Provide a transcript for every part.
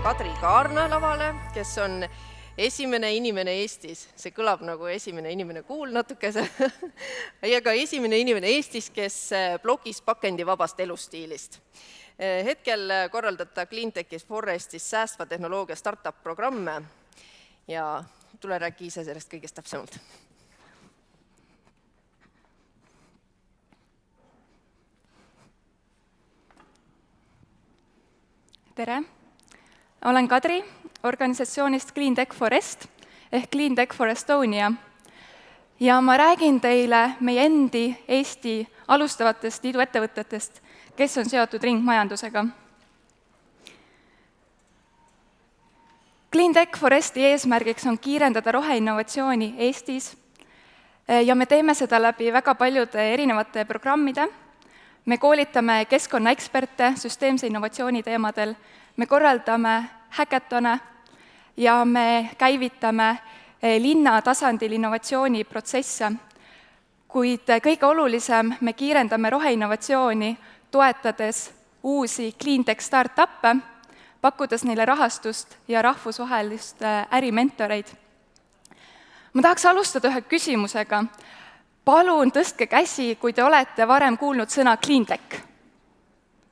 Kadri Kaarna lavale, kes on esimene inimene Eestis. See kõlab nagu esimene inimene kuul natukese. Ja ka esimene inimene Eestis, kes blogis pakendivabast elustiilist. Hetkel korraldada Cleantechis Forestis säästva tehnoloogia startup programme ja tule räägi ise sellest kõigest täpsemalt. Tere! Olen Kadri organisatsioonist Cleantech Forest ehk Cleantech for Estonia ja ma räägin teile meie endi Eesti alustavatest liiduettevõtetest, kes on seotud ringmajandusega. Cleantech Foresti eesmärgiks on kiirendada roheinnovatsiooni Eestis ja me teeme seda läbi väga paljude erinevate programmide. Me koolitame keskkonnaeksperte süsteemse innovatsiooni teemadel, me korraldame häkatone ja me käivitame linna tasandil innovatsiooniprotsesse, kuid kõige olulisem, me kiirendame roheinnovatsiooni, toetades uusi Cleantech startup'e, pakkudes neile rahastust ja rahvusvahelist ärimentoreid. Ma tahaks alustada ühe küsimusega. Palun tõstke käsi, kui te olete varem kuulnud sõna Cleantech.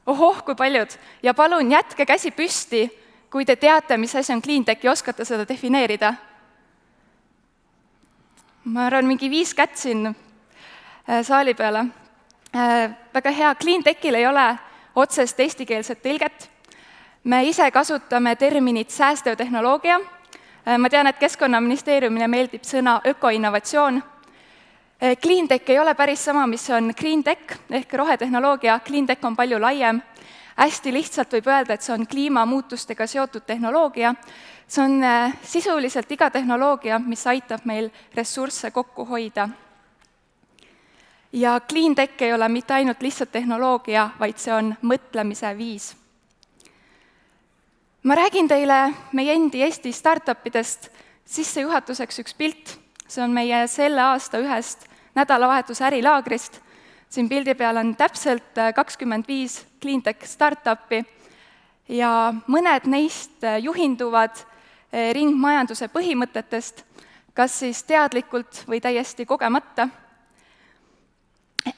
Ohoh, kui paljud. Ja palun jätke käsi püsti, kui te teate, mis asi on Cleantech ja oskate seda defineerida. Ma arvan, mingi 5 kätt siin saali peale. Väga hea, Cleantechil ei ole otsest eestikeelset tõlget. Me ise kasutame terminit säästev tehnoloogia. Ma tean, et Keskkonnaministeeriumile meeldib sõna ökoinnovatsioon. Cleantech ei ole päris sama, mis on Greentech ehk rohetehnoloogia. Cleantech on palju laiem. Hästi lihtsalt võib öelda, et see on kliimamuutustega seotud tehnoloogia. See on sisuliselt iga tehnoloogia, mis aitab meil ressursse kokku hoida. Ja Cleantech ei ole mitte ainult lihtsalt tehnoloogia, vaid see on mõtlemise viis. Ma räägin teile meie endi Eesti startupidest sissejuhatuseks üks pilt. See on meie selle aasta ühest nädalavahetuse ärilaagrist. Siin pildi peal on täpselt 25 Cleantech startupi ja mõned neist juhinduvad ringmajanduse põhimõtetest, kas siis teadlikult või täiesti kogemata.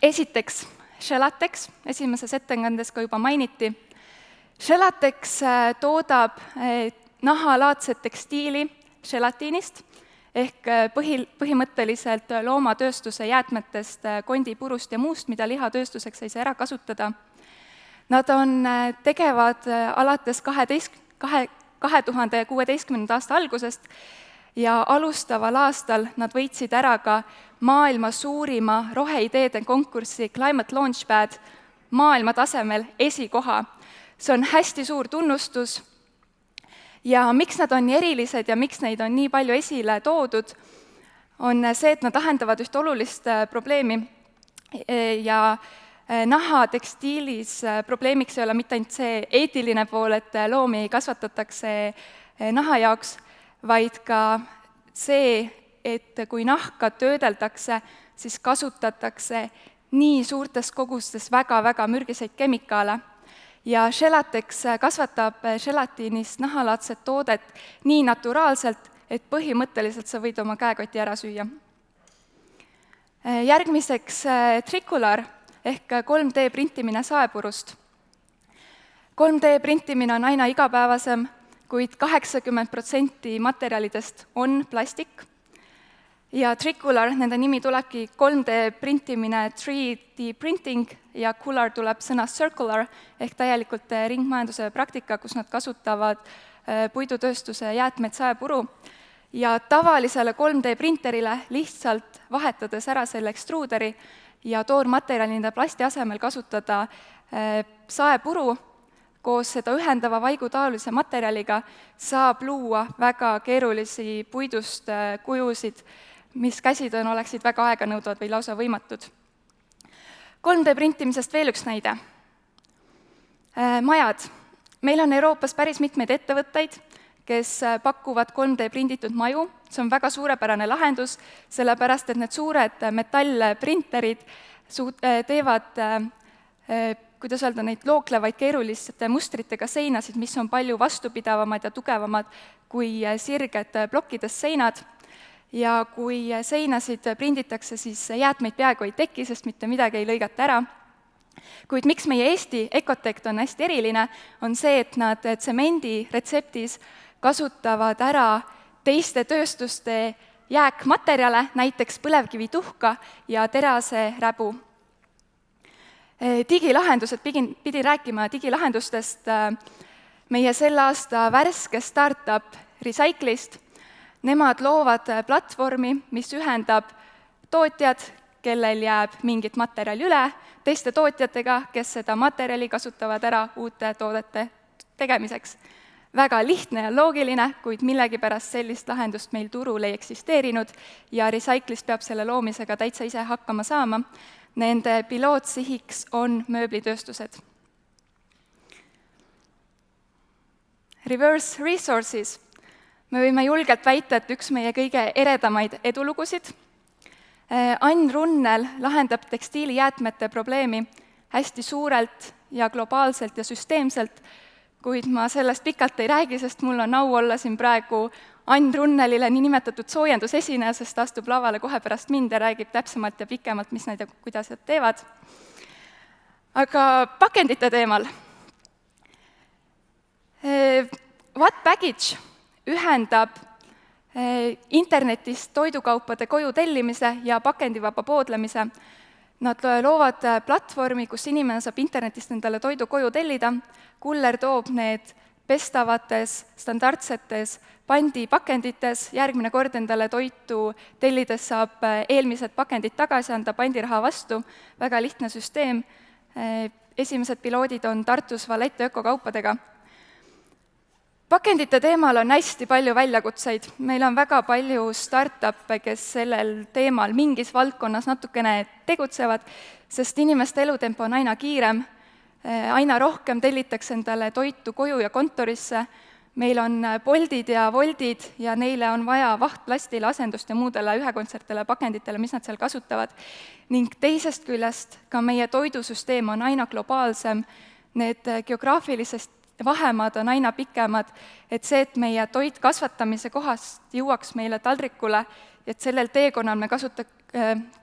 Esiteks, Shelatex, esimeses ettekandes ka juba mainiti. Shelatex toodab nahalaadset tekstiili gelatiinist, ehk põhimõtteliselt loomatööstuse jäätmetest, kondipurust ja muust, mida lihatööstuseks ei saa ära kasutada. Nad on tegevad alates 2016. aasta algusest ja alustaval aastal nad võitsid ära ka maailma suurima roheideede konkurssi Climate Launchpad maailma tasemel esikoha. See on hästi suur tunnustus. Ja miks nad on nii erilised ja miks neid on nii palju esile toodud, on see, et nad lahendavad üht olulist probleemi ja nahatekstiilis probleemiks ei ole mitte ainult see eetiline pool, et loomi kasvatatakse naha jaoks, vaid ka see, et kui nahka töödeldakse, siis kasutatakse nii suurtes kogustes väga-väga mürgiseid kemikaale. Ja Shelatex kasvatab gelatiinist nahalaadset toodet nii naturaalselt, et põhimõtteliselt sa võid oma käekoti ära süüa. Järgmiseks Tricular ehk 3D printimine saepurust. 3D printimine on aina igapäevasem, kuid 80% materjalidest on plastik. Ja Tricular, nende nimi tulebki 3D printimine, 3D printing ja Cular tuleb sõnast circular ehk täielikult ringmajanduse praktika, kus nad kasutavad puidutööstuse jäätmeid saepuru. Ja tavalisele 3D printerile lihtsalt vahetades ära selle ekstruuderi ja toormaterjalina plasti asemel kasutada saepuru koos seda ühendava vaigutaolise materjaliga saab luua väga keerulisi puidust kujusid, mis käsitöön oleksid väga aeganõudvad või lausa võimatud. 3D printimisest veel üks näide. Majad. Meil on Euroopas päris mitmeid ettevõtteid, kes pakuvad 3D prinditud maju. See on väga suurepärane lahendus, sellepärast et need suured metallprinterid teevad kuidas öelda, neid looklevaid keeruliste mustritega seinasid, mis on palju vastupidavamad ja tugevamad kui sirged plokkidest seinad. Ja kui seinasid prinditakse, siis jäätmeid peaaegu ei teki, sest mitte midagi ei lõigata ära. Kuid miks meie Eesti Ecotect on hästi eriline, on see, et nad tsemendi retseptis kasutavad ära teiste tööstuste jääkmaterjale, näiteks põlevkivituhka ja teraseräbu. Digilahendused, pidin rääkima digilahendustest, meie selle aasta värske startup Recyclist. Nemad loovad platvormi, mis ühendab tootjad, kellel jääb mingit materjali üle, teiste tootjatega, kes seda materjali kasutavad ära uute toodete tegemiseks. Väga lihtne ja loogiline, kuid millegipärast sellist lahendust meil turul ei eksisteerinud ja Recyclist peab selle loomisega täitsa ise hakkama saama. Nende pilootsihiks on mööblitööstused. Reverse Resources. Me võime julgelt väita, et üks meie kõige eredamaid edulugusid. Ain Runnel lahendab tekstiilijäätmete probleemi hästi suurelt ja globaalselt ja süsteemselt, kuid ma sellest pikalt ei räägi, sest mul on au olla siin praegu Ain Runnelile niinimetatud soojendusesineja, sest ta astub lavale kohe pärast mind ja räägib täpsemalt ja pikemalt, mis nad ja kuidas nad teevad. Aga pakendite teemal. What Package ühendab internetist toidukaupade koju tellimise ja pakendivaba poodlemise. Nad loovad platvormi, kus inimene saab internetist endale toidu koju tellida, kuller toob need pestavates, standardsetes pandipakendites, järgmine kord endale toitu tellides saab eelmised pakendid tagasi anda pandiraha vastu, väga lihtne süsteem. Esimesed piloodid on Tartus Valette ökokaupadega. Pakendite teemal on hästi palju väljakutseid. Meil on väga palju startup'e, kes sellel teemal mingis valdkonnas natukene tegutsevad, sest inimeste elutempo on aina kiirem, aina rohkem tellitakse endale toitu koju ja kontorisse, meil on Boltid ja Woltid ja neile on vaja vahtplastile asendust ja muudele ühekordsetele pakenditele, mis nad seal kasutavad. Ning teisest küljest ka meie toidusüsteem on aina globaalsem, need geograafilisest vahemaad on aina pikemad, et see, et meie toit kasvatamise kohast jõuaks meile taldrikule, et sellel teekonnal me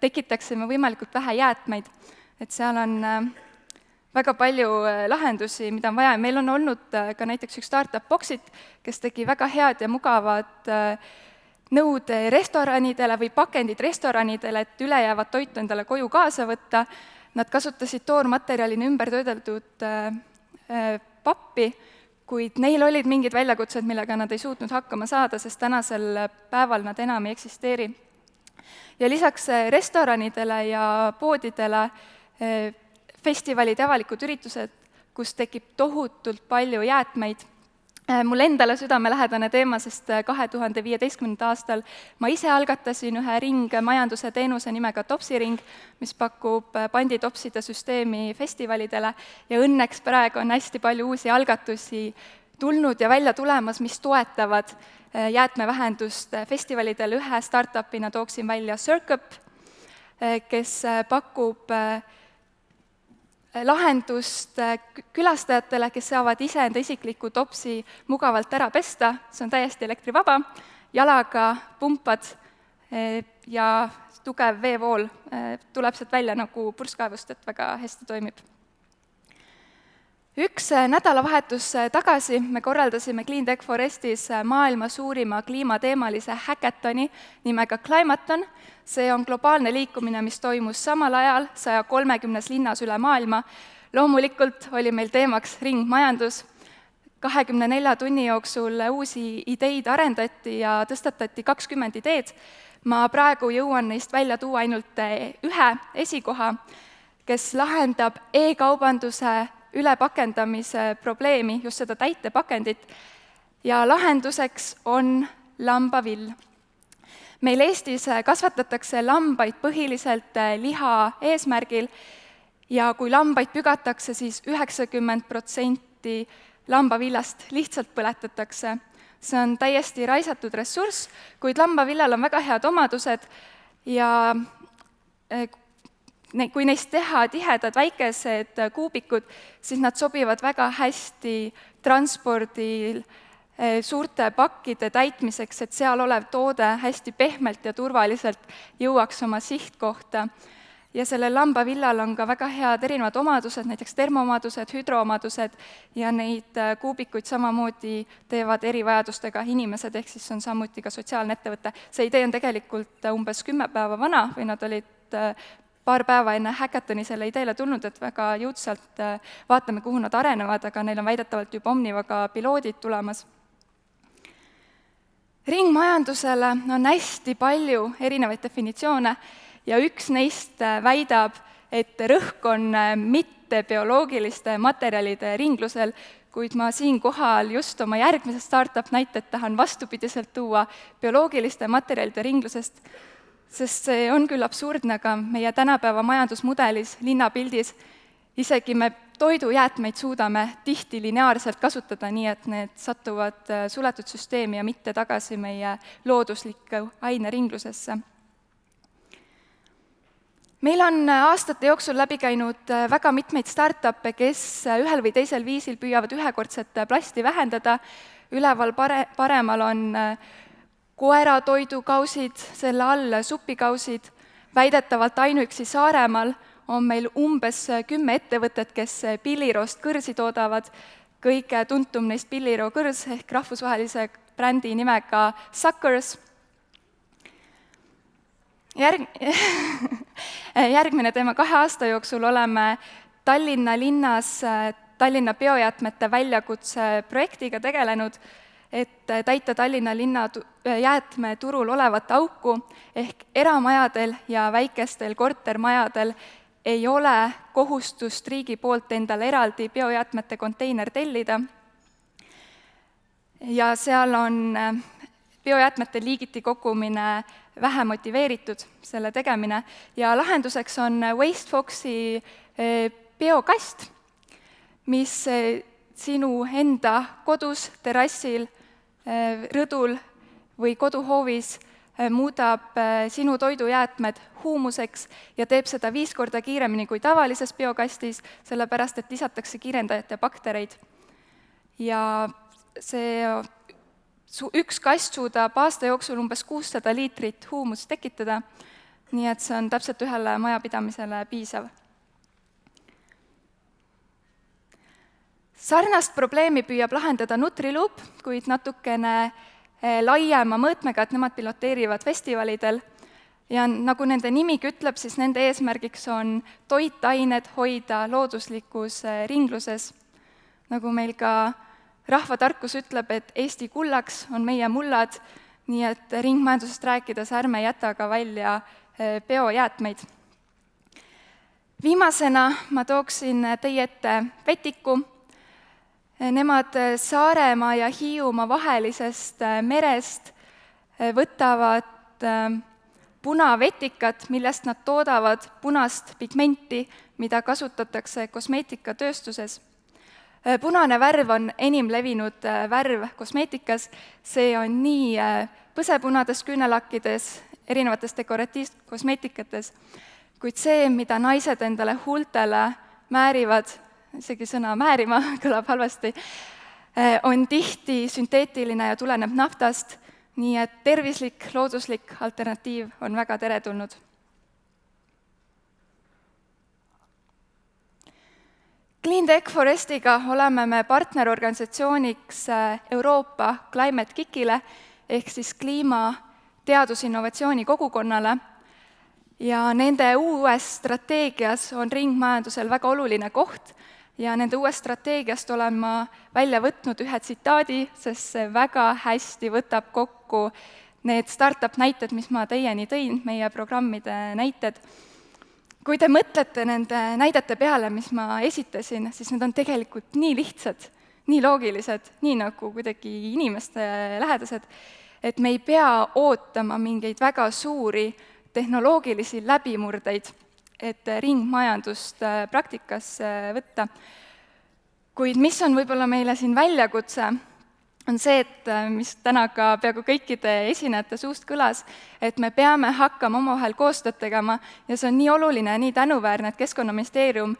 tekitaksime võimalikult vähe jäätmeid, et seal on väga palju lahendusi, mida on vaja. Meil on olnud ka näiteks üks startup Boxit, kes tegi väga head ja mugavad nõud restoranidele või pakendid restoranidele, et ülejäävat toitu endale koju kaasa võtta. Nad kasutasid toormaterjalina ümbertöödeldud pappi, kuid neil olid mingid väljakutsed, millega nad ei suutnud hakkama saada, sest tänasel päeval nad enam ei eksisteeri. Ja lisaks restoranidele ja poodidele festivalid ja avalikud üritused, kus tekib tohutult palju jäätmeid. Mul endale südamelähedane teema, sest 2015. aastal ma ise algatasin ühe ringmajanduse teenuse nimega Topsiring, mis pakub panditopside süsteemi festivalidele ja õnneks praegu on hästi palju uusi algatusi tulnud ja välja tulemas, mis toetavad jäätmevähendust festivalidel. Ühe startupina tooksin välja Circup, kes pakub lahendust külastajatele, kes saavad ise enda isikliku topsi mugavalt ära pesta, see on täiesti elektrivaba, jalaga pumpad ja tugev veevool tuleb sealt välja nagu purskkaevust, et väga hästi toimib. Üks nädalavahetus tagasi me korraldasime Cleantech Forestis maailma suurima kliimateemalise häkatoni nimega Climaton. See on globaalne liikumine, mis toimus samal ajal 130 linnas üle maailma. Loomulikult oli meil teemaks ringmajandus. 24 tunni jooksul uusi ideid arendati ja tõstatati 20 ideed. Ma praegu jõuan neist välja tuua ainult ühe esikoha, kes lahendab e-kaubanduse ülepakendamise probleemi, just seda täitepakendit, ja lahenduseks on lambavill. Meil Eestis kasvatatakse lambaid põhiliselt liha eesmärgil ja kui lambaid pügatakse, siis 90% lambavillast lihtsalt põletatakse. See on täiesti raisatud ressurss, kuid lambavillal on väga head omadused ja kui neist teha tihedad väikesed kuubikud, siis nad sobivad väga hästi transpordil suurte pakkide täitmiseks, et seal olev toode hästi pehmelt ja turvaliselt jõuaks oma sihtkohta. Ja sellel lambavillal on ka väga head erinevad omadused, näiteks termoomadused, hüdroomadused, ja neid kuubikuid samamoodi teevad erivajadustega inimesed, ehk siis on samuti ka sotsiaalne ettevõte. See idee on tegelikult umbes 10 päeva vana või nad olid paar päeva enne Hackathoni selle ideele tulnud, et väga jõudsalt vaatame, kuhu nad arenevad, aga neil on väidetavalt juba Omnivaga piloodid tulemas. Ringmajandusele on hästi palju erinevaid definitsioone ja üks neist väidab, et rõhk on mittebioloogiliste materjalide ringlusel, kuid ma siinkohal just oma järgmise startup näited tahan vastupidiselt tuua bioloogiliste materjalide ringlusest, sest see on küll absurdne, aga meie tänapäeva majandusmudelis, linnapildis, isegi me toidujäätmeid suudame tihti lineaarselt kasutada, nii et need satuvad suletud süsteemi ja mitte tagasi meie looduslikku aineringlusesse. Meil on aastate jooksul läbi käinud väga mitmeid startup'e, kes ühel või teisel viisil püüavad ühekordset plasti vähendada. Üleval paremal on koeratoidukausid, selle all supikausid. Väidetavalt ainuüksi Saaremaal on meil umbes 10 ettevõtet, kes pilliroost kõrsi toodavad. Kõige tuntum neist pilliroo kõrs ehk rahvusvahelise brändi nimega Suckers. Järgmine teema, 2 aasta jooksul oleme Tallinna linnas Tallinna biojäätmete väljakutse projektiga tegelenud, et täita Tallinna linna jäätmeturul olevat auku, ehk eramajadel ja väikestel kortermajadel ei ole kohustust riigi poolt endale eraldi biojäätmete konteiner tellida. Ja seal on biojäätmete liigiti kogumine vähe motiveeritud, selle tegemine, ja lahenduseks on WasteFoxi biokast, mis sinu enda kodus, terrassil, rõdul või koduhoovis muudab sinu toidujäätmed huumuseks ja teeb seda 5 korda kiiremini kui tavalises biokastis, sellepärast et lisatakse kiirendajat ja baktereid. Ja see üks kast suudab aasta jooksul umbes 600 liitrit huumust tekitada, nii et see on täpselt ühele majapidamisele piisav. Sarnast probleemi püüab lahendada Nutriloop, kuid natukene laiema mõõtmega, et nemad piloteerivad festivalidel. Ja nagu nende nimigi ütleb, siis nende eesmärgiks on toitained hoida looduslikus ringluses. Nagu meil ka rahvatarkus ütleb, et Eesti kullaks on meie mullad, nii et ringmajandusest rääkides ärme jäta ka välja biojäätmeid. Viimasena ma tooksin teie ette Vetiku. Nemad Saaremaa ja Hiiumaa vahelisest merest võtavad punavetikat, millest nad toodavad punast pigmenti, mida kasutatakse kosmeetikatööstuses. Punane värv on enim levinud värv kosmeetikas, see on nii põsepunades küünelakkides, erinevates dekoratiivkosmeetikates, kuid see, mida naised endale huultele määrivad, isegi sõna määrima kõlab halvasti, on tihti sünteetiline ja tuleneb naftast, nii et tervislik, looduslik alternatiiv on väga teretulnud. Clean Tech Forestiga oleme me partnerorganisatsiooniks Euroopa Climate KIK-ile ehk siis kliima teadusinnovatsiooni kogukonnale ja nende uues strateegias on ringmajandusel väga oluline koht ja nende uuest strateegiast olen ma välja võtnud ühe tsitaadi, sest see väga hästi võtab kokku need startup näited, mis ma teieni tõin, meie programmide näited. Kui te mõtlete nende näidete peale, mis ma esitasin, siis need on tegelikult nii lihtsad, nii loogilised, nii nagu kuidagi inimeste lähedased, et me ei pea ootama mingeid väga suuri tehnoloogilisi läbimurdeid, et ringmajandust praktikasse võtta. Kuid mis on võib-olla meile siin väljakutse, on see, et mis täna ka peaaegu kõikide esinejate suust kõlas, et me peame hakkama omavahel koostööd tegema ja see on nii oluline ja nii tänuväärne, et Keskkonnaministeerium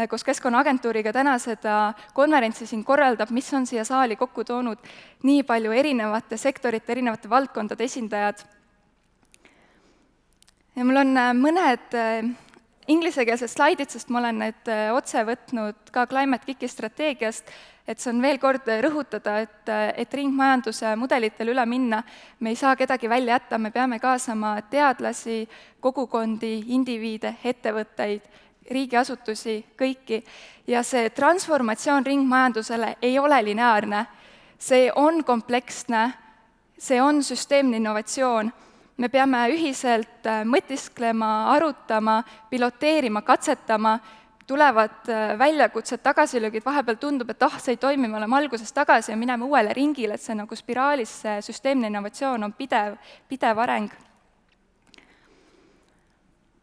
koos Keskkonnaagentuuriga täna seda konverentsi siin korraldab, mis on siia saali kokku toonud nii palju erinevate sektorite, erinevate valdkondade esindajad. Ja mul on mõned inglisekeelsed slaidid, sest ma olen need otse võtnud ka Climate KIK-i strateegiast, et see on veel kord rõhutada, et ringmajanduse mudelitel üle minna, me ei saa kedagi välja jätta, me peame kaasama teadlasi, kogukondi, indiviide, ettevõtteid, riigiasutusi, kõiki. Ja see transformatsioon ringmajandusele ei ole lineaarne, see on kompleksne, see on süsteemne innovatsioon. Me peame ühiselt mõtisklema, arutama, piloteerima, katsetama, tulevad väljakutsed, tagasilöögid, vahepeal tundub, et see ei toimi, me oleme alguses tagasi ja mineme uuele ringile, et see nagu spiraalis see süsteemne innovatsioon on pidev areng.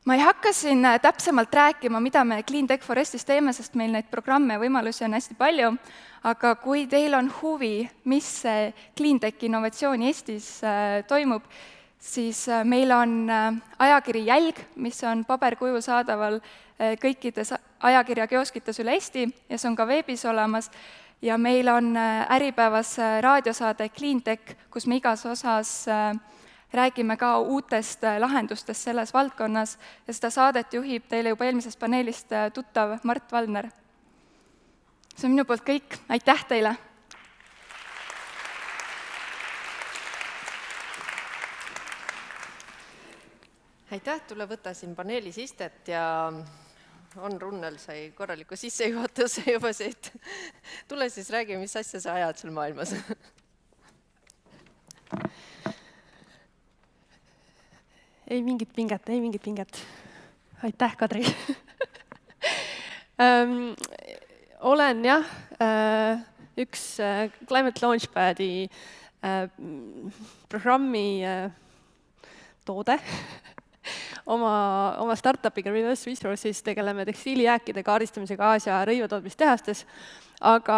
Ma ei hakka siin täpsemalt rääkima, mida me Clean Tech for Eestis teeme, sest meil neid programme ja võimalusi on hästi palju, aga kui teil on huvi, mis Clean Tech innovatsiooni Eestis toimub, siis meil on ajakiri Jälg, mis on paberkujul saadaval kõikides ajakirjakioskites üle Eesti ja see on ka veebis olemas. Ja meil on Äripäevas raadiosaade Clean Tech, kus me igas osas räägime ka uutest lahendustest selles valdkonnas ja seda saadet juhib teile juba eelmisest paneelist tuttav Mart Valdner. See on minu poolt kõik, aitäh teile! Aitäh, tule võta siin paneelis istet ja on Runnel sai korraliku sissejuhatuse juba siit. Tule siis räägi, mis asja sa ajad seal maailmas. Ei mingit pinget. Aitäh, Kadri. Olen üks Climate Launchpadi programmi toode. Oma startupiga Reverse Resources tegeleme tekstiilijääkide kaardistamisega Aasia rõivatootmistehastes, aga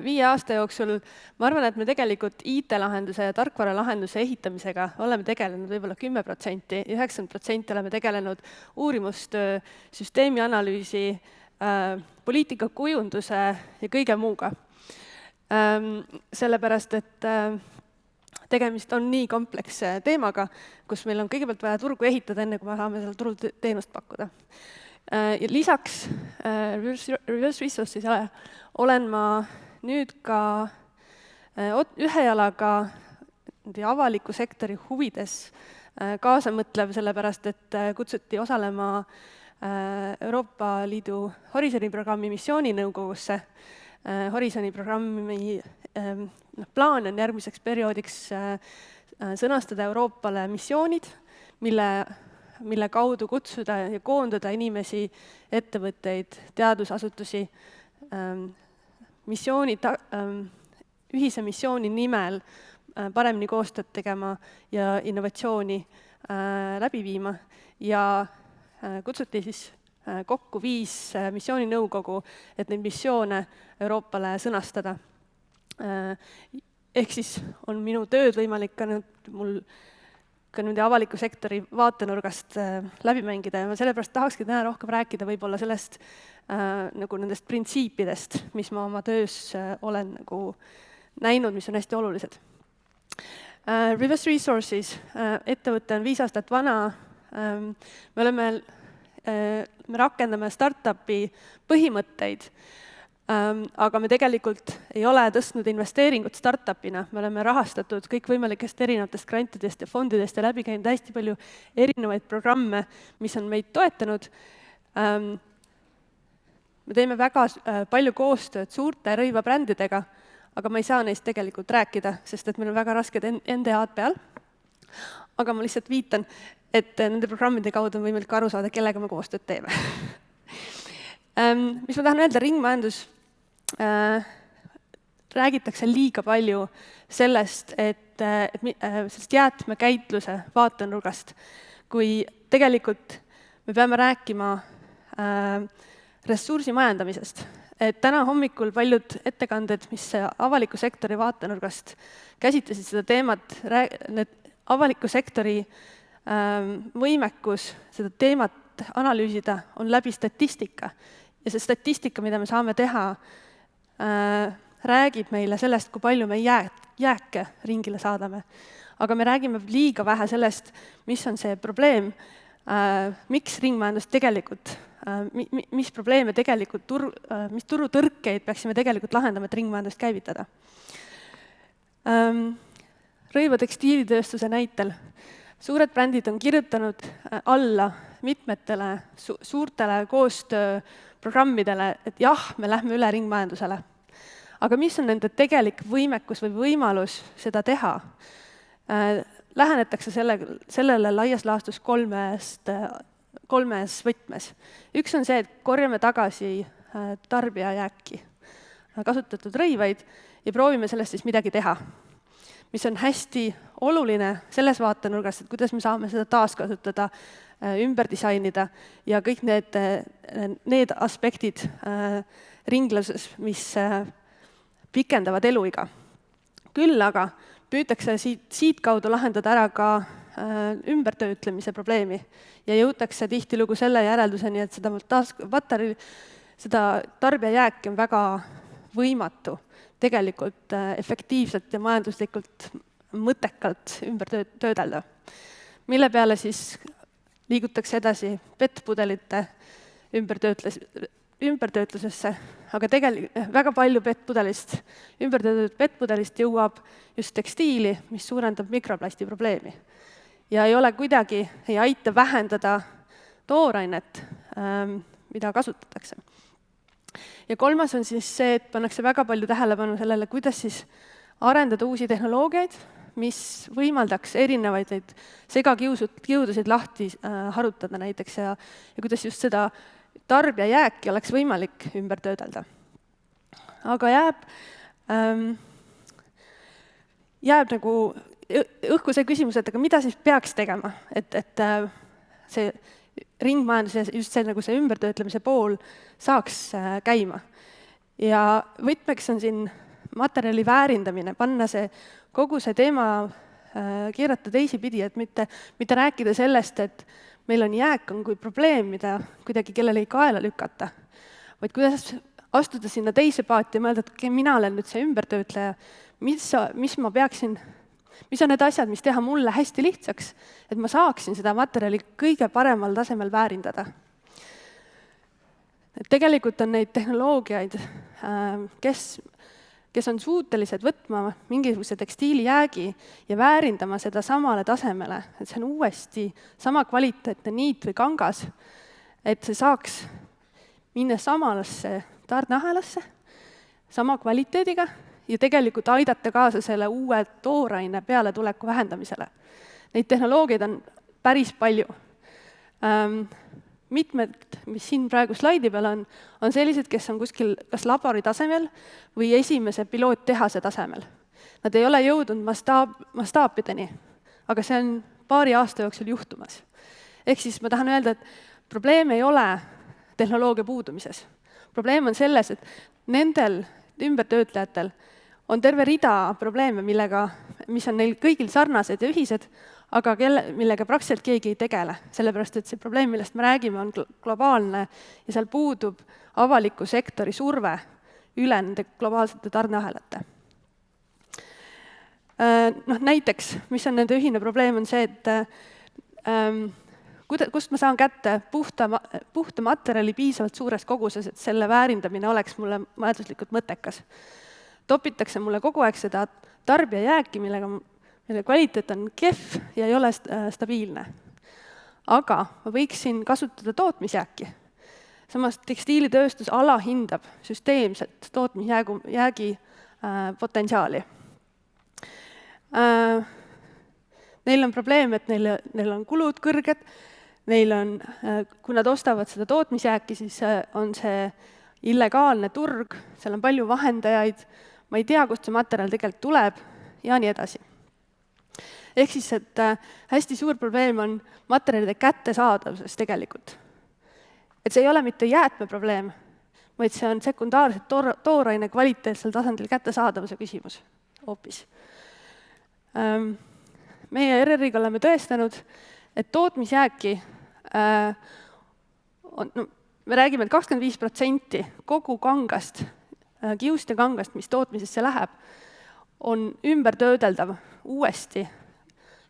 5 aasta jooksul ma arvan, et me tegelikult IT-lahenduse ja tarkvaralahenduse ehitamisega oleme tegelenud võib-olla 10%, 90% oleme tegelenud uurimustöö, süsteemi analüüsi, poliitikakujunduse ja kõige muuga. Sellepärast, et tegemist on nii kompleksse teemaga, kus meil on kõigepealt vaja turgu ehitada, enne kui me saame seal turul teenust pakkuda. Ja lisaks Reverse Resources olen ma nüüd ka ühe jalaga avaliku sektori huvides kaasamõtlev, sellepärast et kutsuti osalema Euroopa Liidu Horisoni programmi missiooninõukogusse. Horisoni programmi plaan on järgmiseks perioodiks sõnastada Euroopale missioonid, mille kaudu kutsuda ja koondada inimesi, ettevõtteid, teadusasutusi ühise missiooni nimel paremini koostööd tegema ja innovatsiooni läbi viima. Ja kutsuti siis kokku 5 missiooninõukogu, et neid missioone Euroopale sõnastada. Ehk siis on minu tööd võimalik ka mul ka avaliku sektori vaatenurgast läbi mängida ja ma sellepärast tahakski täna rohkem rääkida võib-olla sellest nagu nendest printsiipidest, mis ma oma töös olen nagu näinud, mis on hästi olulised. Reverse Resources, ettevõte on 5 aastat vana, me rakendame startupi põhimõtteid, aga me tegelikult ei ole tõstnud investeeringut startupina, me oleme rahastatud kõikvõimalikest erinevatest grantidest ja fondidest ja läbi käinud hästi palju erinevaid programme, mis on meid toetanud. Me teeme väga palju koostööd suurte rõivabrändidega, aga ma ei saa neist tegelikult rääkida, sest et meil on väga rasked NDA-d peal. Aga ma lihtsalt viitan, et nende programmide kaudu on võimalik aru saada, kellega me koostööd teeme. Mis ma tahan öelda, ringmajandus räägitakse liiga palju sellest, sellest jäätmekäitluse vaatenurgast, kui tegelikult me peame rääkima ressursi majandamisest. et täna hommikul paljud ettekanded, mis avaliku sektori vaatenurgast käsitlesid seda teemat, need avaliku sektori võimekus seda teemat analüüsida on läbi statistika. Ja see statistika, mida me saame teha, räägib meile sellest, kui palju me jääke ringile saadame. Aga me räägime liiga vähe sellest, mis on see probleem, miks ringmajandus tegelikult, mis probleeme tegelikult, mis turutõrkeid peaksime tegelikult lahendama, et ringmajandust käivitada. Rõiva tekstiilitööstuse näitel. Suured brändid on kirjutanud alla mitmetele suurtele koostööprogrammidele, et jah, me lähme üle ringmajandusele. Aga mis on nende tegelik võimekus või võimalus seda teha? Lähenetakse sellele laias laastus kolmes võtmes. Üks on see, et korjame tagasi tarbijajääki, kasutatud rõivaid ja proovime sellest siis midagi teha, mis on hästi oluline selles vaatenurgas, et kuidas me saame seda taaskasutada, ümber disainida ja kõik need aspektid ringluses, mis pikendavad eluiga. Küll aga püütakse siit kaudu lahendada ära ka ümbertöötlemise probleemi ja jõutakse tihtilugu selle järelduseni, et seda tarbijajääki on väga võimatu tegelikult efektiivselt ja majanduslikult mõttekalt ümber töödelda. Mille peale siis liigutakse edasi PET-pudelite ümbertöötlusesse, aga tegelikult väga palju ümbertöötatud PET-pudelist jõuab just tekstiili, mis suurendab mikroplasti probleemi. Ja ei aita vähendada toorainet, mida kasutatakse. Ja kolmas on siis see, et pannakse väga palju tähelepanu sellele, kuidas siis arendada uusi tehnoloogiaid, mis võimaldaks erinevaid neid segakiudusid lahti harutada näiteks ja kuidas just seda tarbijajääki oleks võimalik ümber töödelda. Aga jääb nagu õhku see küsimus, et aga mida siis peaks tegema, et see ringmajandus ja just see ümbertöötlemise pool saaks käima. Ja võtmeks on siin materjali väärindamine, panna kogu see teema keerata teisipidi, et mitte rääkida sellest, et meil on jääk kui probleem, mida kuidagi kellelegi kaela lükata, vaid kuidas astuda sinna teise paati ja mõelda, et mina olen nüüd see ümbertöötleja, mis on need asjad, mis teha mulle hästi lihtsaks, et ma saaksin seda materjali kõige paremal tasemel väärindada. Tegelikult on neid tehnoloogiaid, kes on suutelised võtma mingisuguse tekstiilijäägi ja väärindama seda samale tasemele, et see on uuesti sama kvaliteetne niit või kangas, et see saaks minna samalasse tarneahelasse, sama kvaliteediga ja tegelikult aidata kaasa selle uue tooraine pealetuleku vähendamisele. Neid tehnoloogiaid on päris palju. Mitmed, mis siin praegu slaidi peal on sellised, kes on kuskil kas labori tasemel või esimese piloottehase tasemel. Nad ei ole jõudnud mastaapideni, aga see on paari aasta jooksul juhtumas. Ehk siis ma tahan öelda, et probleem ei ole tehnoloogia puudumises. Probleem on selles, et nendel ümbertöötlejatel on terve rida probleeme, mis on neil kõigil sarnased ja ühised, aga millega praktiliselt keegi ei tegele, sellepärast et see probleem, millest me räägime, on globaalne ja seal puudub avaliku sektori surve üle nende globaalsete tarneahelate. Näiteks, mis on nende ühine probleem, on see, et kust ma saan kätte puhta materjali piisavalt suures koguses, et selle väärindamine oleks mulle majanduslikult mõttekas. Topitakse mulle kogu aeg seda tarbijajääki, mille kvaliteet on kehv ja ei ole stabiilne. Aga ma võiksin kasutada tootmisjääki. Samas tekstiilitööstus alahindab süsteemselt tootmisjäägi potentsiaali. Neil on probleem, et neil on kulud kõrged, kui nad ostavad seda tootmisjääki, siis on see illegaalne turg, seal on palju vahendajaid, ma ei tea, kust see materjal tegelikult tuleb ja nii edasi. Ehk siis, et hästi suur probleem on materjalide kättesaadavuses tegelikult. Et see ei ole mitte jäätmeprobleem, vaid see on sekundaarselt tooraine kvaliteetsel tasandil kättesaadavuse küsimus hoopis. Meie RR-iga oleme tõestanud, et tootmisjääki me räägime, et 25% kogu kangast, kiust ja kangast, mis tootmisesse läheb, on ümbertöödeldav uuesti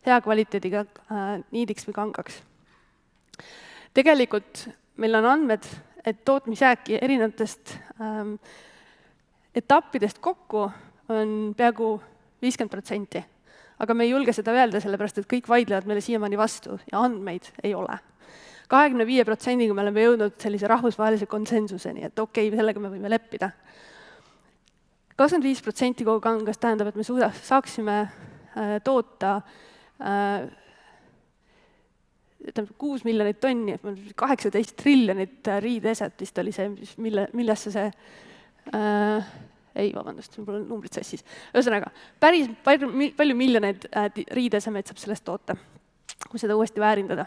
hea kvaliteediga niidiks või kangaks. Tegelikult meil on andmed, et tootmisjääki erinevatest etappidest kokku on peaaegu 50%. Aga me ei julge seda öelda, sellepärast et kõik vaidlevad meile siiamaani vastu ja andmeid ei ole. 25%-ga me oleme jõudnud sellise rahvusvahelise konsensuseni, et okei, sellega me võime leppida. 25% kogu kangast tähendab, et me saaksime toota 6 miljonit tonni, 18 triljonit riideeset vist oli see, millesse see vabandust, mul on numbrid sassis. Ühesõnaga, päris palju miljoneid riideesemeid saab sellest toota, kui seda uuesti väärindada.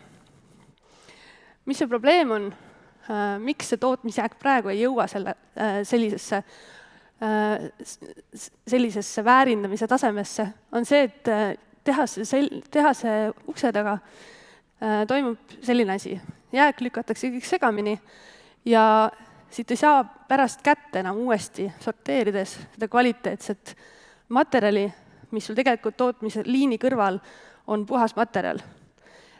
Mis see probleem on? Miks see tootmisjääk praegu ei jõua sellisesse väärindamise tasemesse? On see, et tehase ukse taga toimub selline asi. Jääk lükatakse kõik segamini ja siit ei saa pärast kätte enam uuesti sorteerides seda kvaliteetset materjali, mis sul tegelikult tootmise liini kõrval on puhas materjal.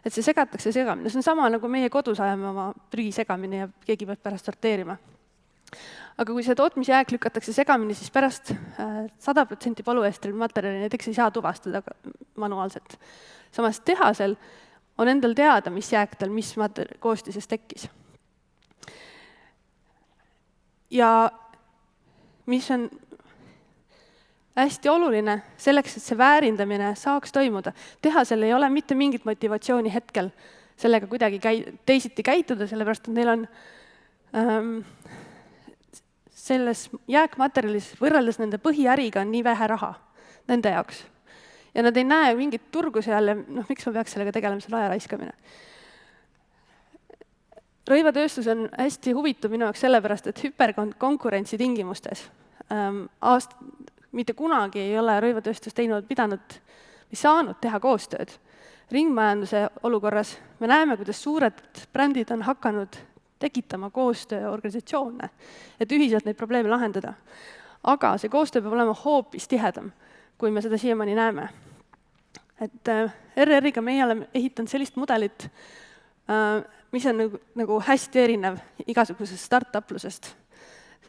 Et see segatakse segamini. See on sama, nagu meie kodus ajame oma prügi segamini ja keegi peab pärast sorteerima. Aga kui see tootmisjääk lükatakse segamini, siis pärast 100% polüestril materjali näiteks ei saa tuvastada manuaalselt. Samas tehasel on endal teada, mis jääk tal mis koostises tekkis. Ja mis on hästi oluline selleks, et see väärindamine saaks toimuda. Tehasel ei ole mitte mingit motivatsiooni hetkel sellega kuidagi teisiti käituda, sellepärast, et neil on selles jääkmaterjalis võrreldes nende põhiäriga on nii vähe raha nende jaoks. Ja nad ei näe mingit turgu seal ja miks ma peaks sellega tegelema, see on aja raiskamine. Rõivatööstus on hästi huvitav minu jaoks sellepärast, et hüperkonkurentsi tingimustes mitte kunagi ei ole rõivatööstus pidanud või saanud teha koostööd. Ringmajanduse olukorras me näeme, kuidas suured brändid on hakanud tekitama koostööorganisatsioone, et ühiselt neid probleeme lahendada. Aga see koostöö peab olema hoopis tihedam, kui me seda siiamaani näeme. Et RR-iga meie oleme ehitanud sellist mudelit, mis on nagu hästi erinev igasugusest start-uplusest.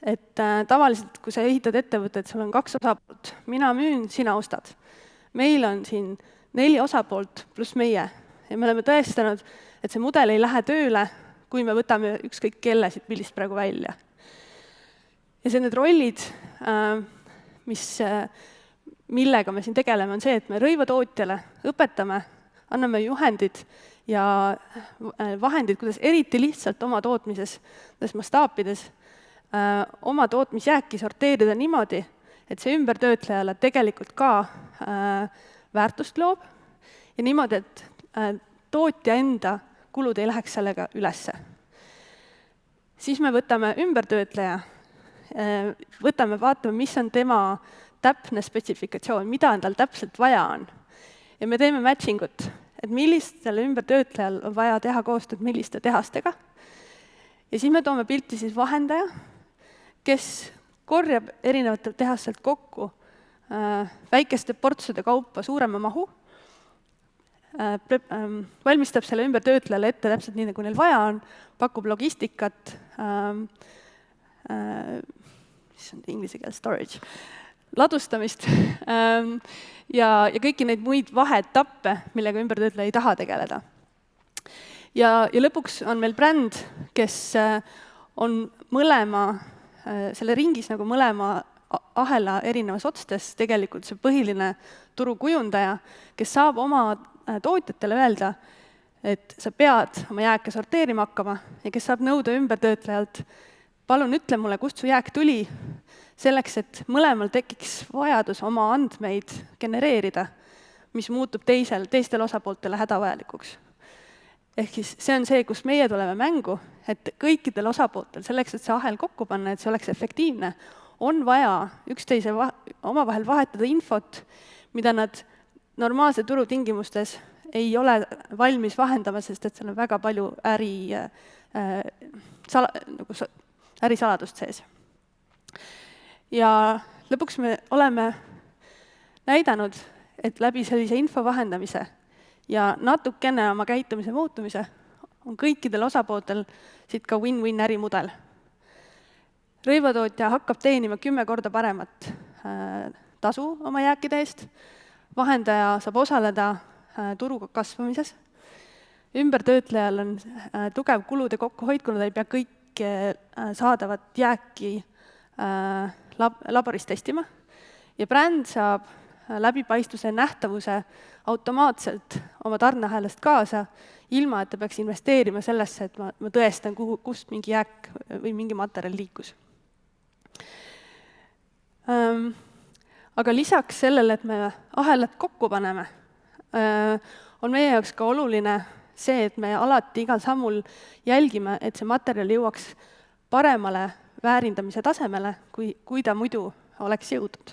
Et tavaliselt, kui sa ehitad ettevõtet, sul on 2 osapoolt. Mina müün, sina ostad. Meil on siin 4 osapoolt pluss meie. Ja me oleme tõestanud, et see mudel ei lähe tööle, kui me võtame ükskõik kelle siit pildist praegu välja. Ja see need rollid, millega me siin tegeleme, on see, et me rõivatootjale õpetame, anname juhendid ja vahendid, kuidas eriti lihtsalt oma tootmises, mastaapides, oma tootmisjääki sorteerida niimoodi, et see ümbertöötlejale tegelikult ka väärtust loob ja niimoodi, et tootja enda kulud ei läheks sellega ülesse. Siis me võtame ümbertöötleja, vaatame, mis on tema täpne spetsifikatsioon, mida on tal täpselt vaja on. Ja me teeme matchingut, et millistele ümbertöötlejal on vaja teha koostööd milliste tehastega. Ja siis me toome pilti siis vahendaja, kes korjab erinevatelt tehastelt kokku väikeste portsude kaupa suurema mahu, valmistab selle ümbertöötlejale ette täpselt nii, nagu neil vaja on, pakub logistikat, mis on inglise keel storage, ladustamist ja kõiki neid muid vaheetappe, millega ümbertöötleja ei taha tegeleda. Ja lõpuks on meil bränd, kes on selle ringis nagu mõlema ahela erinevas otstes tegelikult see põhiline turukujundaja, kes saab oma tootjatele öelda, et sa pead oma jääke sorteerima hakkama ja kes saab nõuda ümbertöötlejalt, palun ütle mulle, kust su jääk tuli, selleks, et mõlemal tekiks vajadus oma andmeid genereerida, mis muutub teistel osapooltele hädavajalikuks. ehk siis see on see, kus meie tuleme mängu, et kõikidel osapooltel, selleks, et see ahel kokku panna, et see oleks efektiivne, on vaja üksteise omavahel vahetada infot, mida nad normaalse turu tingimustes ei ole valmis vahendama, sest et seal on väga palju ärisaladust sees. Ja lõpuks me oleme näidanud, et läbi sellise info vahendamise ja natukene oma käitumise muutumise on kõikidel osapooltel siit ka win-win ärimudel. Rõivatootja hakkab teenima 10 korda paremat tasu oma jääkide eest, vahendaja saab osaleda turuga kasvamises, ümbertöötlejal on tugev kulude kokkuhoid, kuna ta ei pea kõike saadavat jääki laboris testima, ja bränd saab läbipaistvuse nähtavuse automaatselt oma tarneahelast kaasa, ilma et ta peaks investeerima sellesse, et ma tõestan, kust mingi jääk või mingi materjal liikus. Aga lisaks sellele, et me ahelad kokku paneme, on meie jaoks ka oluline see, et me alati igal sammul jälgime, et see materjal jõuaks paremale väärindamise tasemele, kui ta muidu oleks jõudnud.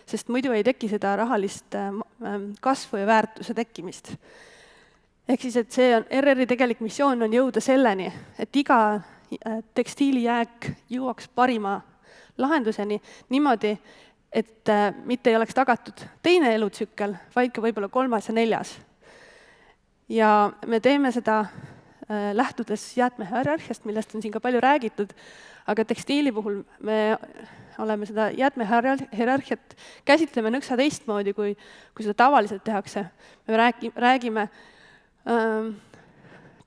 Sest muidu ei teki seda rahalist kasvu ja väärtuse tekkimist. Ehk siis, et see on, RR-i tegelik missioon on jõuda selleni, et iga tekstiilijääk jõuaks parima lahenduseni niimoodi, et mitte ei oleks tagatud teine elutsükkel, vaid ka võib-olla 3. ja 4. Ja me teeme seda lähtudes jäätmehierarhiast, millest on siin ka palju räägitud, aga tekstiili puhul me oleme seda jäätmehierarhiat käsitleme nõksa teistmoodi, kui seda tavaliselt tehakse. Me räägime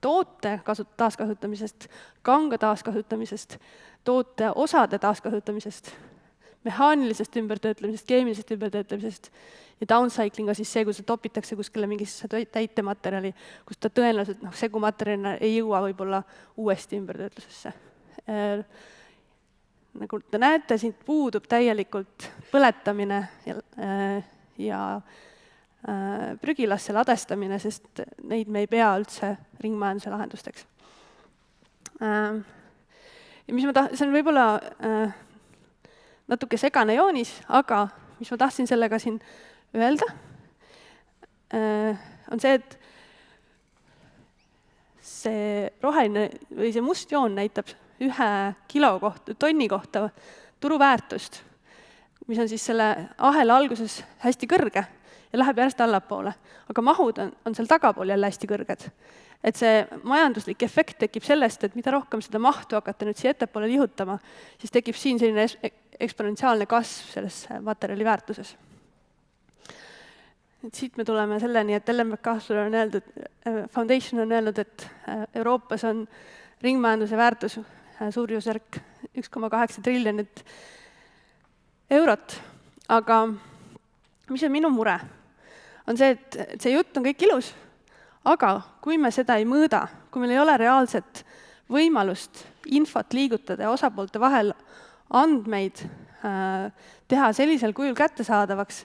toote taaskasutamisest, kanga taaskasutamisest, toote osade taaskasutamisest, mehaanilisest ümbertöötlemisest, keemilisest ümbertöötlemisest ja downcycling on siis see, kus topitakse kuskile mingisse täitematerjali, kus ta tõenäoliselt segumaterjalina ei jõua võib-olla uuesti ümbertöötlusesse. Nagu te näete, siin puudub täielikult põletamine ja prügilasse ladestamine, sest neid me ei pea üldse ringmajanduse lahendusteks. Ja mis see on võib-olla natuke segane joonis, aga mis ma tahtsin sellega siin öelda, on see, et see roheline või see must joon näitab 1 kilo kohta, tonni kohta turuväärtust, mis on siis selle ahela alguses hästi kõrge ja läheb järjest allapoole. Aga mahud on seal tagapool jälle hästi kõrged. Et see majanduslik efekt tekib sellest, et mida rohkem seda mahtu hakata nüüd siia ettepoole lihutama, siis tekib siin selline eksponentsiaalne kasv selles materjali väärtuses. Et siit me tuleme selleni, et Ellen MacArthur on öeldud, Foundation on öelnud, et Euroopas on ringmajanduse väärtus suurusjärk 1,8 triljonit eurot. Aga mis on minu mure? On see, et see jutt on kõik ilus, aga kui me seda ei mõõda, kui meil ei ole reaalset võimalust infot liigutada ja osapoolte vahel andmeid teha sellisel kujul kättesaadavaks,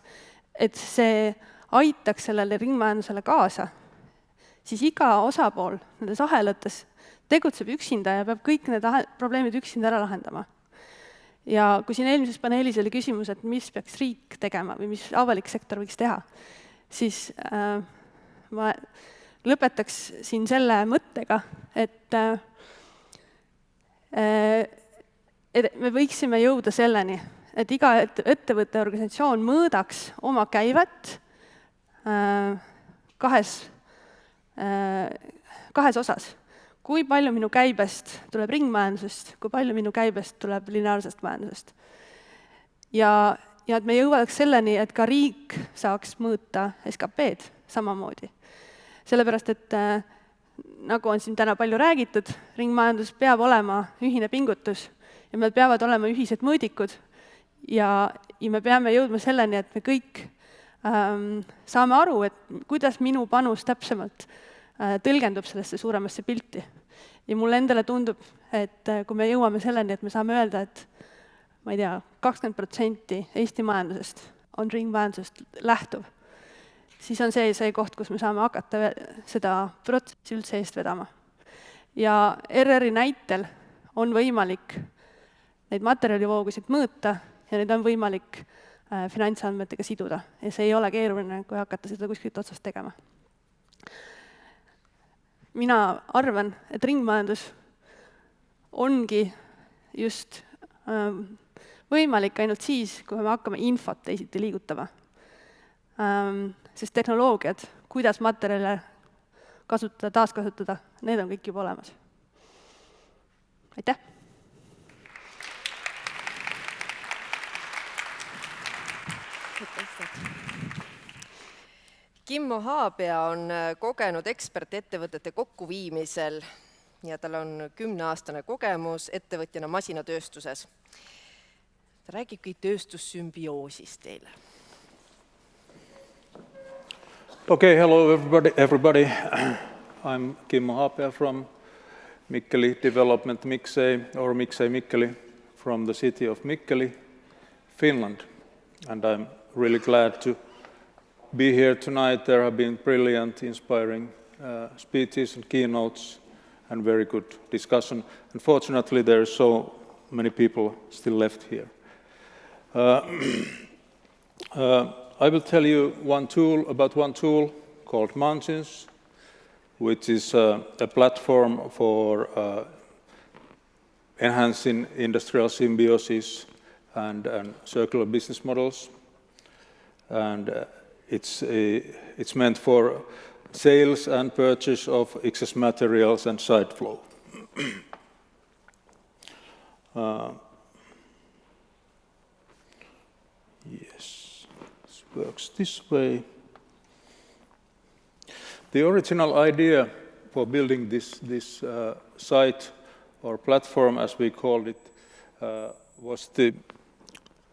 et see aitaks sellele ringmajandusele kaasa, siis iga osapool nendes ahelates tegutseb üksinda ja peab kõik need probleemid üksinda ära lahendama. Ja kui siin eelmises paneelis oli küsimus, et mis peaks riik tegema või mis avalik sektor võiks teha, siis ma lõpetaks siin selle mõttega, et me võiksime jõuda selleni, et iga ettevõtte organisatsioon mõõdaks oma käivet kahes osas. Kui palju minu käibest tuleb ringmajandusest, kui palju minu käibest tuleb lineaarsest majandusest. Ja et me jõuaks selleni, et ka riik saaks mõõta SKP-d samamoodi. Sellepärast, et nagu on siin täna palju räägitud, ringmajandus peab olema ühine pingutus ja meil peavad olema ühised mõõdikud ja me peame jõudma selleni, et me kõik saame aru, et kuidas minu panus täpsemalt tõlgendub sellesse suuremasse pilti. Ja mulle endale tundub, et kui me jõuame selleni, et me saame öelda, et ma ei tea, 20% Eesti majandusest on ringmajandusest lähtuv, siis on see koht, kus me saame hakata seda protsessi üldse eest vedama. Ja RR-i näitel on võimalik neid materjalivoogusid mõõta ja neid on võimalik finantsandmetega siduda. Ja see ei ole keeruline, kui hakata seda kuskilt otsast tegema. Mina arvan, et ringmajandus ongi just võimalik ainult siis, kui me hakkame infot teisiti liigutama. Sest tehnoloogiad, kuidas materjale kasutada, taaskasutada, need on kõik juba olemas. Aitäh! Kimmo Haapea on kogenud ekspert ettevõtete kokkuviimisel ja tal on 10-aastane kogemus ettevõtjana masinatööstuses. Ta räägibki tööstussümbioosist teile. Okay, hello everybody. I'm Kimmo Haapea from Mikkeli Development Miksei, or Miksei Mikkeli, from the city of Mikkeli, Finland. And I'm really glad to be here tonight. There have been brilliant, inspiring speeches and keynotes and very good discussion. Unfortunately, there are so many people still left here. I will tell you about one tool called Mountains, which is a platform for enhancing industrial symbiosis and circular business models. And it's meant for sales and purchase of excess materials and side flow. Yes, this works this way. The original idea for building this site or platform, as we called it, was the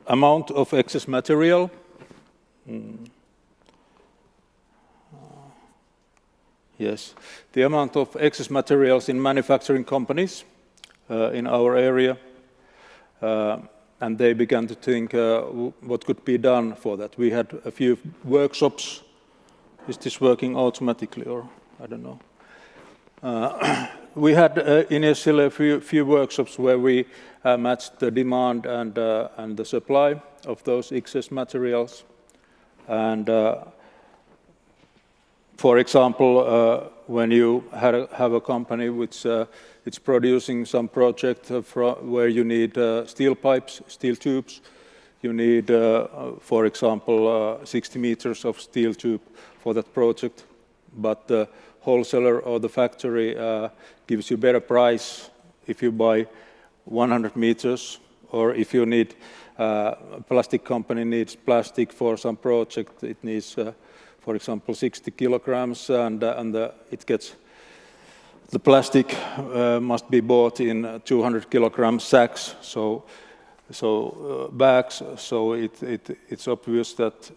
amount of excess material. Yes, the amount of excess materials in manufacturing companies in our area, and they began to think what could be done for that. We had a few workshops. Is this working automatically, or I don't know? We had initially a few workshops where we matched the demand and the supply of those excess materials. And for example, when you have a company which it's producing some project where you need steel pipes, steel tubes, you need, for example, 60 meters of steel tube for that project, but the wholesaler or the factory gives you better price if you buy 100 meters, or if you need, a plastic company needs plastic for some project, it needs, for example, 60 kilograms, and it gets, the plastic must be bought in 200 kilogram sacks, so bags, so it's obvious that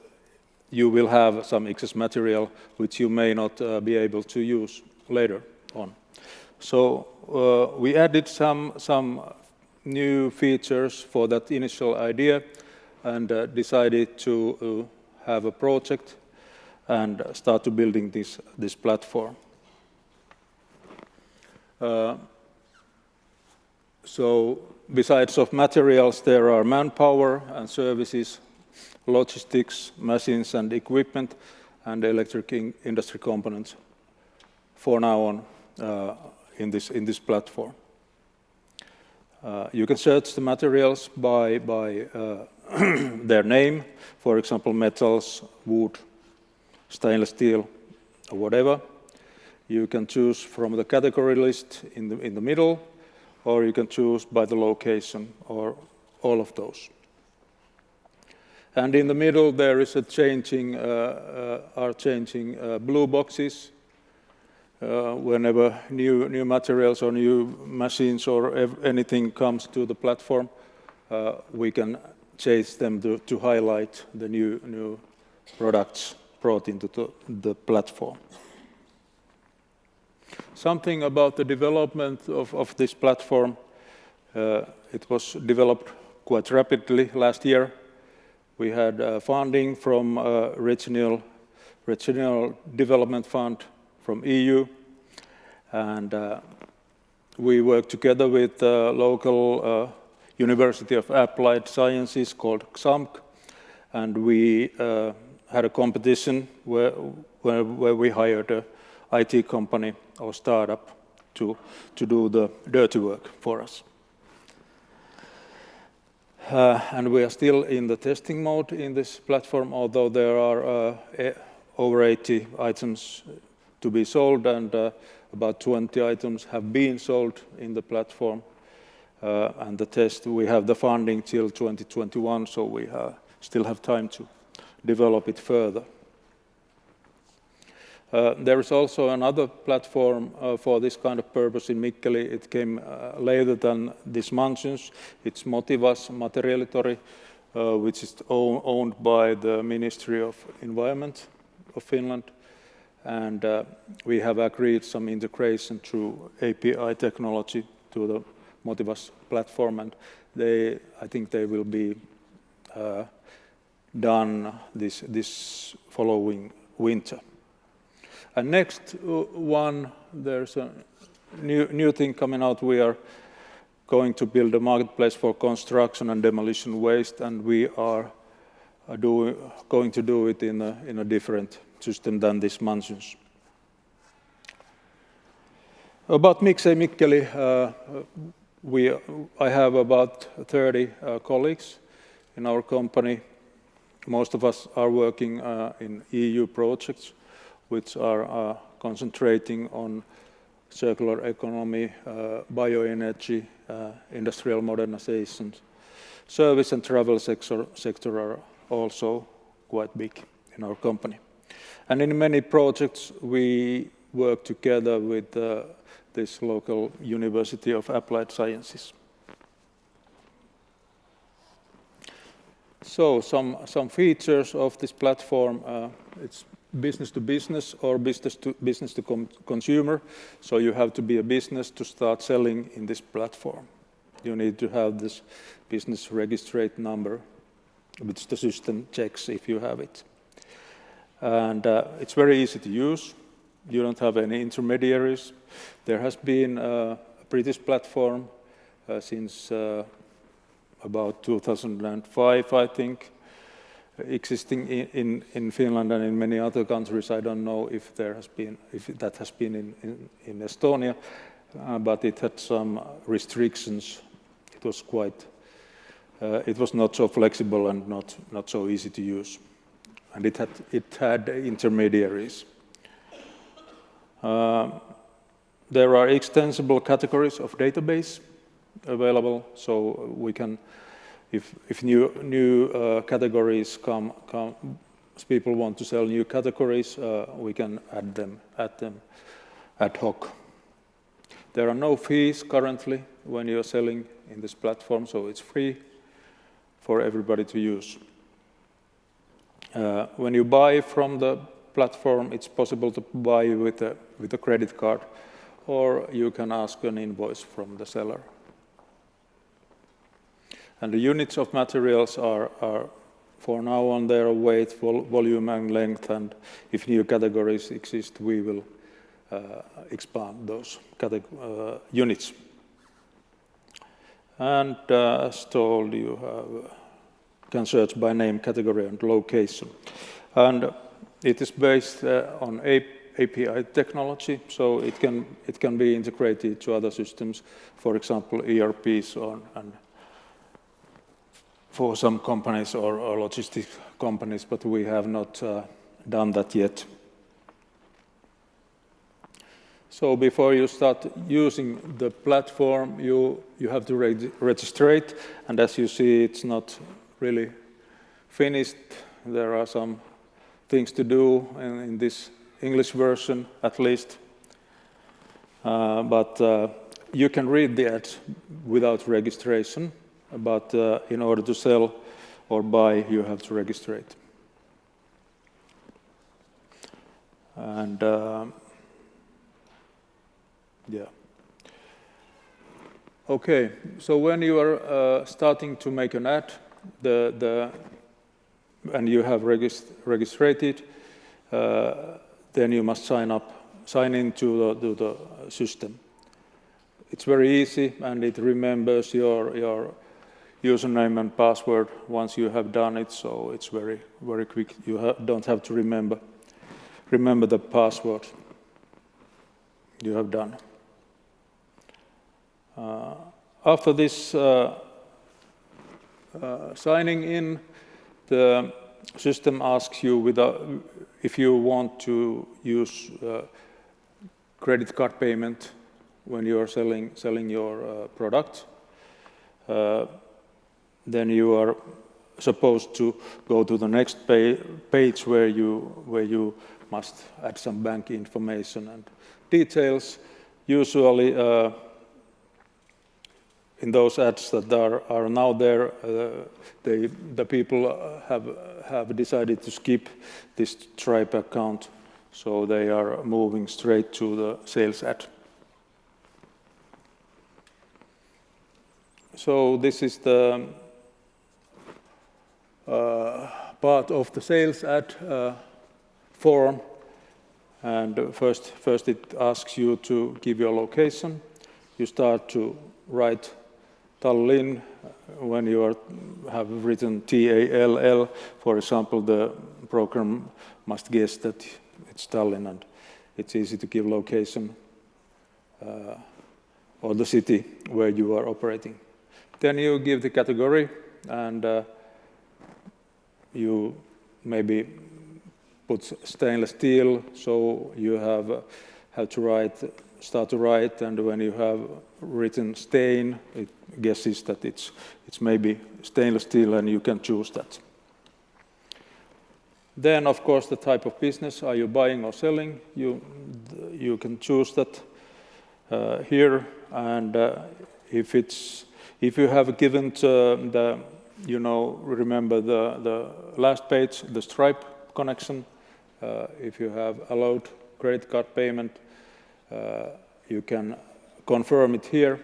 you will have some excess material which you may not be able to use later on. So we added some new features for that initial idea and decided to have a project and start to building this platform. So besides of materials, there are manpower and services, logistics, machines and equipment, and electric industry components for now on in this platform. You can search the materials by their name, for example, metals, wood, stainless steel, or whatever. You can choose from the category list in the middle, or you can choose by the location, or all of those. And in the middle, there is a changing blue boxes. Whenever new materials or new machines or anything comes to the platform, we can change them to highlight the new products brought into the platform. Something about the development of this platform. It was developed quite rapidly last year. We had funding from regional Regional Development Fund from EU, and we work together with the local University of Applied Sciences called XAMK, and we had a competition where we hired a IT company or startup to do the dirty work for us. And we are still in the testing mode in this platform, although there are over 80 items to be sold, and about 20 items have been sold in the platform. And the test, we have the funding till 2021, so we still have time to develop it further. There is also another platform for this kind of purpose in Mikkeli. It came later than this Mansions. It's Motivas Materialitori, which is owned by the Ministry of Environment of Finland. And we have agreed some integration through API technology to the Motivas platform, and I think they will be done this following winter. And next one, there's a new thing coming out. We are going to build a marketplace for construction and demolition waste, and we are going to do it in a different system than this Mansions. About Miksei Mikkeli, I have about 30 colleagues in our company. Most of us are working in EU projects, which are concentrating on circular economy, bioenergy, industrial modernization. Service and travel sector are also quite big in our company. And in many projects, we work together with this local University of Applied Sciences. So some features of this platform, it's business to business or business to consumer. So you have to be a business to start selling in this platform. You need to have this business registrate number, which the system checks if you have it. And it's very easy to use. You don't have any intermediaries. There has been a British platform since about 2005, I think, existing in Finland and in many other countries. I don't know if that has been in Estonia, but it had some restrictions. It was it was not so flexible and not so easy to use, and it had intermediaries. There are extensible categories of database available, so we can, if new categories come, people want to sell new categories, we can add them ad hoc. There are no fees currently when you're selling in this platform, so it's free for everybody to use. When you buy from the platform, it's possible to buy with a credit card, or you can ask an invoice from the seller. And the units of materials are for now on their weight, volume and length, and if new categories exist, we will expand those units. And as told, you can search by name, category, and location. And it is based on API technology, so it can be integrated to other systems, for example, ERPs and for some companies or logistics companies, but we have not done that yet. So before you start using the platform, you have to register it, and as you see, it's not really finished. There are some things to do in this English version, at least. But you can read the ads without registration, but in order to sell or buy, you have to register it. And yeah. Okay, so when you are starting to make an ad, and you have registered it, then you must sign into the system. It's very easy, and it remembers your username and password once you have done it, so it's very, very quick. You don't have to remember the password you have done. After this signing in, the system asks you if you want to use credit card payment when you are selling your product. Then you are supposed to go to the next page where you must add some bank information and details. Usually, in those ads that are now there, the people have decided to skip this Stripe account, so they are moving straight to the sales ad. So this is the part of the sales ad form, and first it asks you to give your location. You start to write Tallinn. When you have written Tall, for example, the program must guess that it's Tallinn, and it's easy to give location or the city where you are operating. Then you give the category, and you maybe put stainless steel, so you have to start to write, and when you have written stain, it guesses that it's maybe stainless steel, and you can choose that. Then, of course, the type of business, are you buying or selling? You can choose that here, and if you have given remember the last page, the Stripe connection, if you have allowed credit card payment, you can confirm it here,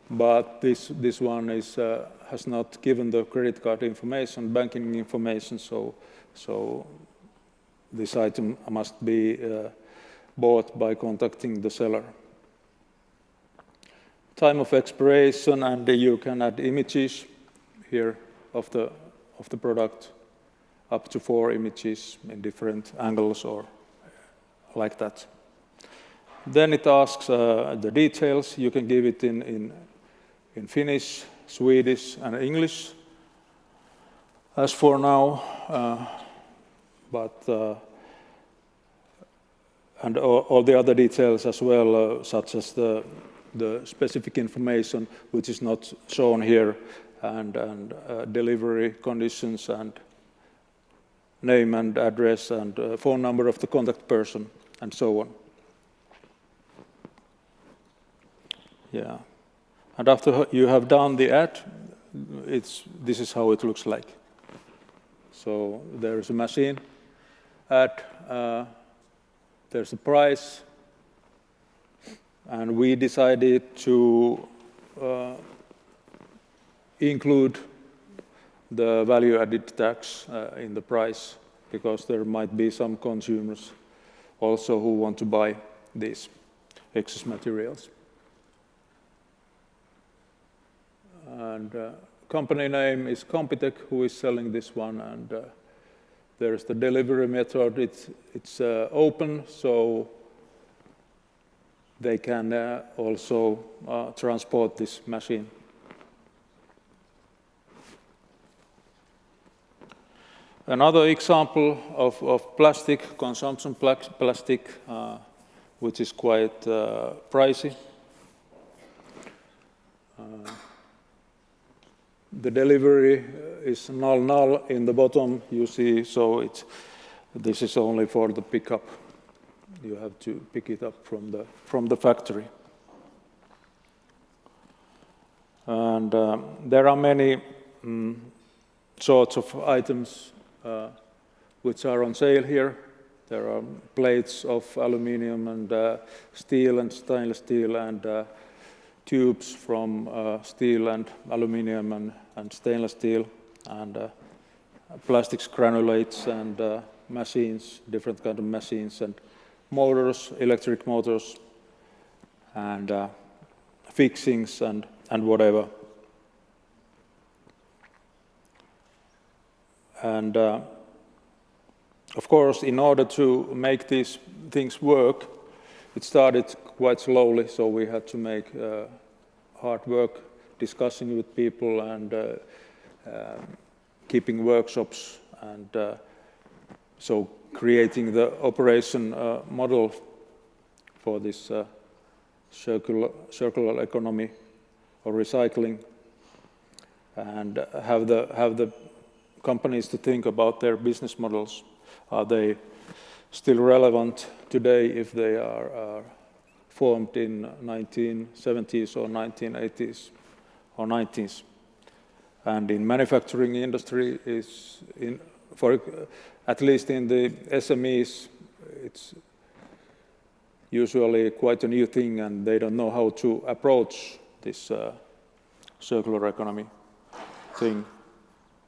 but this one has not given the credit card information, banking information, so this item must be bought by contacting the seller. Time of expiration, and you can add images here of the product, up to 4 images in different angles or like that. Then it asks the details. You can give it in Finnish, Swedish, and English, as for now, and all the other details as well, such as the specific information which is not shown here, and delivery conditions, and name and address, and phone number of the contact person, and so on. Yeah, and after you have done the ad, this is how it looks like. So there is a machine ad, there's a price, and we decided to include the value-added tax in the price, because there might be some consumers also who want to buy these excess materials. And company name is Compitech, who is selling this one, and there's the delivery method. It's open, so they can also transport this machine. Another example of plastic, consumption plastic, which is quite pricey. The delivery is null in the bottom, you see, so this is only for the pickup. You have to pick it up from the factory. And there are many sorts of items which are on sale here. There are plates of aluminum and steel and stainless steel, and tubes from steel and aluminum and stainless steel, and plastics granulates, and machines, different kind of machines and motors, electric motors, and fixings and whatever. And of course, in order to make these things work, it started quite slowly, so we had to make hard work discussing with people and keeping workshops and so creating the operation model for this circular economy or recycling, and have the companies to think about their business models. Are they still relevant today if they are formed in 1970s or 1980s or 90s? And in manufacturing industry, at least in the SMEs, it's usually quite a new thing, and they don't know how to approach this circular economy thing.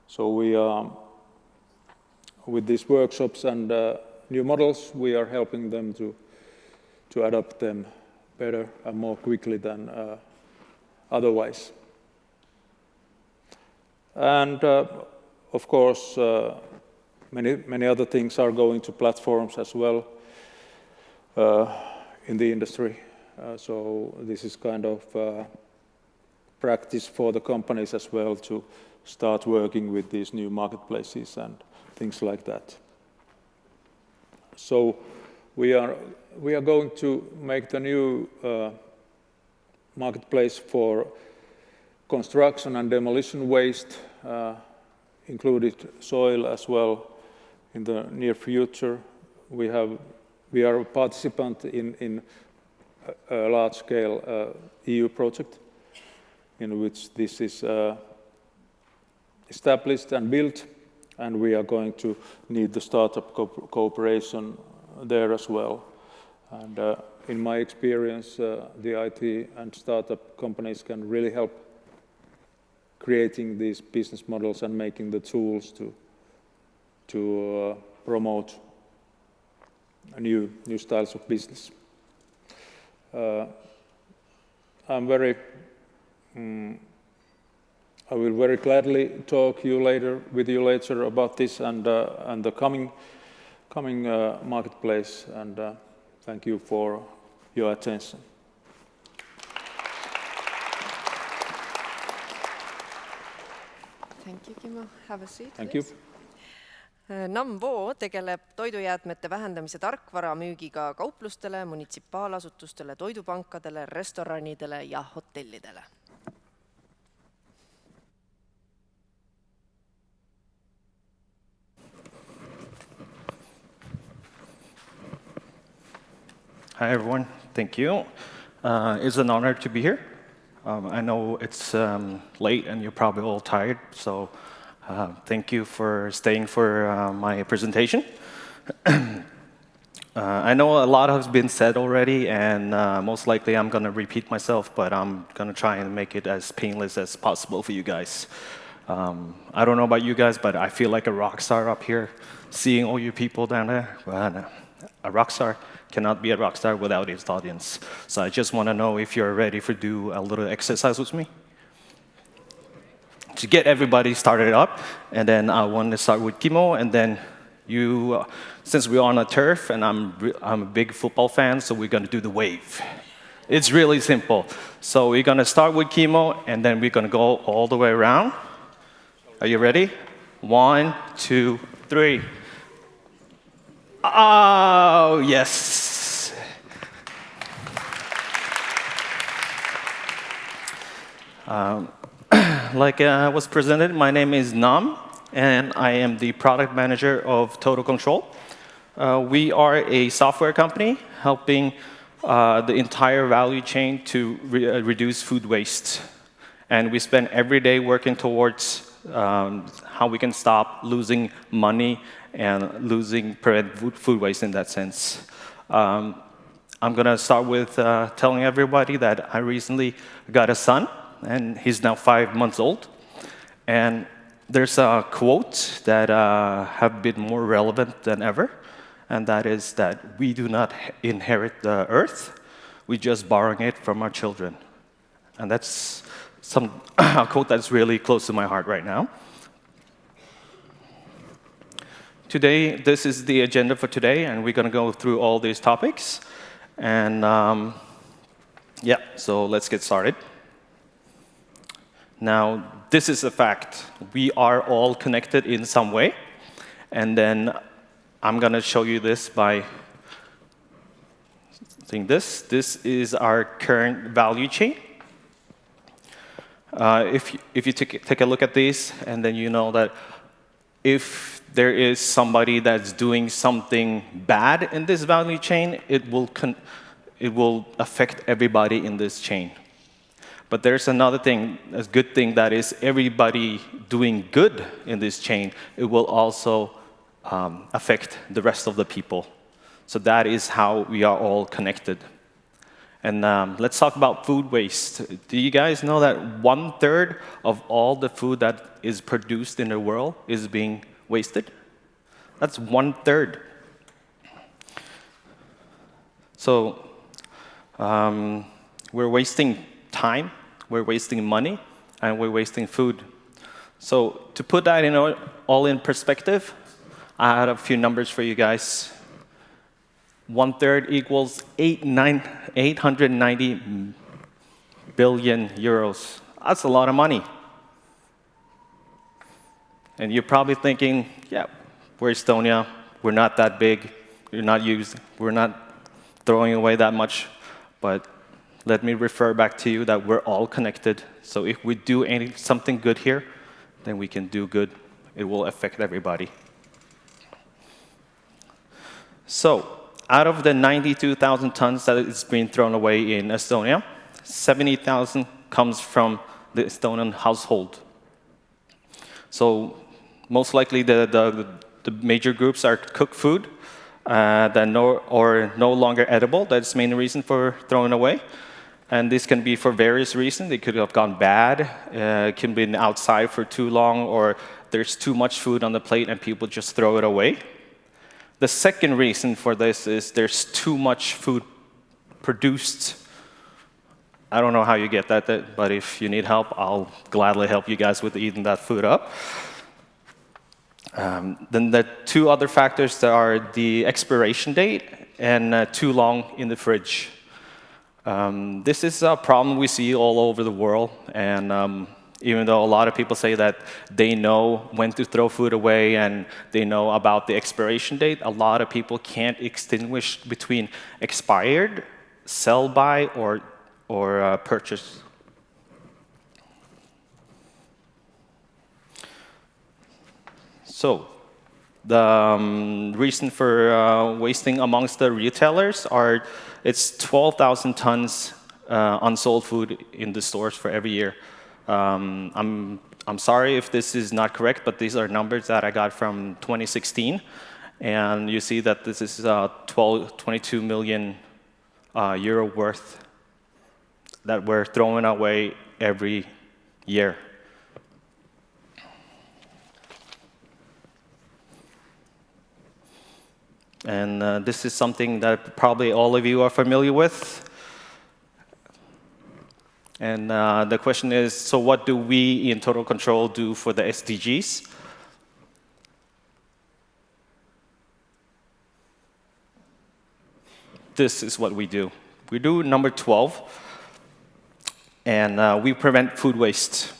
So we are, with these workshops and new models, we are helping them to adapt them better and more quickly than otherwise. And of course, many other things are going to platforms as well in the industry. So this is kind of practice for the companies as well to start working with these new marketplaces and things like that. So we are going to make the new marketplace for construction and demolition waste, included soil as well, in the near future. We are a participant in a large-scale EU project in which this is established and built, and we are going to need the startup cooperation there as well. And in my experience, the IT and startup companies can really help creating these business models and making the tools to promote new styles of business. I will very gladly talk with you later about this and the coming marketplace. And thank you for your attention. Thank you, Kimmo. Have a seat. Thank you. NAMVO tegeleb toidujäätmete vähendamise tarkvara müügiga kauplustele, munitsipaalasutustele, toidupankadele, restoranidele ja hotellidele. Hi, everyone. Thank you. It's an honor to be here. I know it's late and you're probably all tired, so thank you for staying for my presentation. I know a lot has been said already, and most likely I'm going to repeat myself, but I'm going to try and make it as painless as possible for you guys. I don't know about you guys, but I feel like a rock star up here, seeing all you people down there. A rock star cannot be a rock star without its audience. So I just want to know if you're ready to do a little exercise with me. To get everybody started up, and then I want to start with Kimmo, and then you, since we're on a turf, and I'm a big football fan, so we're going to do the wave. It's really simple. So we're going to start with Kimmo, and then we're going to go all the way around. Are you ready? 1, 2, 3. Oh, yes. Like was presented, my name is Nam, and I am the product manager of Total Control. We are a software company helping the entire value chain to reduce food waste. And we spend every day working towards how we can stop losing money and prevent food waste in that sense. I'm going to start with telling everybody that I recently got a son, and he's now 5 months old. And there's a quote that have been more relevant than ever, and that is that we do not inherit the earth, we just borrowing it from our children. And that's a quote that's really close to my heart right now. Today, this is the agenda for today, and we're going to go through all these topics. And yeah, so let's get started. Now, this is a fact. We are all connected in some way. And then I'm going to show you this by saying this. This is our current value chain. If you take a look at these, and then you know that if there is somebody that's doing something bad in this value chain, it will affect everybody in this chain. But there's another thing, a good thing, that is everybody doing good in this chain, it will also affect the rest of the people. So that is how we are all connected. And let's talk about food waste. Do you guys know that 1/3 of all the food that is produced in the world is being wasted? That's 1/3. So we're wasting time, we're wasting money, and we're wasting food. So to put that all in perspective, I had a few numbers for you guys. 1/3 equals 890 billion euros. That's a lot of money. And you're probably thinking, yeah, we're Estonia, we're not that big, we're not throwing away that much. But let me refer back to you that we're all connected. So if we do something good here, then we can do good. It will affect everybody. So out of the 92,000 tons that is being thrown away in Estonia, 70,000 comes from the Estonian household. So most likely the major groups are cooked food that are no longer edible. That's the main reason for throwing away. And this can be for various reasons. It could have gone bad, it can be outside for too long, or there's too much food on the plate and people just throw it away. The second reason for this is there's too much food produced. I don't know how you get that, but if you need help, I'll gladly help you guys with eating that food up. Then the two other factors are the expiration date and too long in the fridge. This is a problem we see all over the world, and even though a lot of people say that they know when to throw food away and they know about the expiration date, a lot of people can't distinguish between expired, sell-by, or purchase. So the reason for wasting amongst the retailers are it's 12,000 tons unsold food in the stores for every year. I'm sorry if this is not correct, but these are numbers that I got from 2016. And you see that this is 22 million euro worth that we're throwing away every year. And this is something that probably all of you are familiar with. And the question is, so what do we in Total Control do for the SDGs? This is what we do. We do number 12, and we prevent food waste.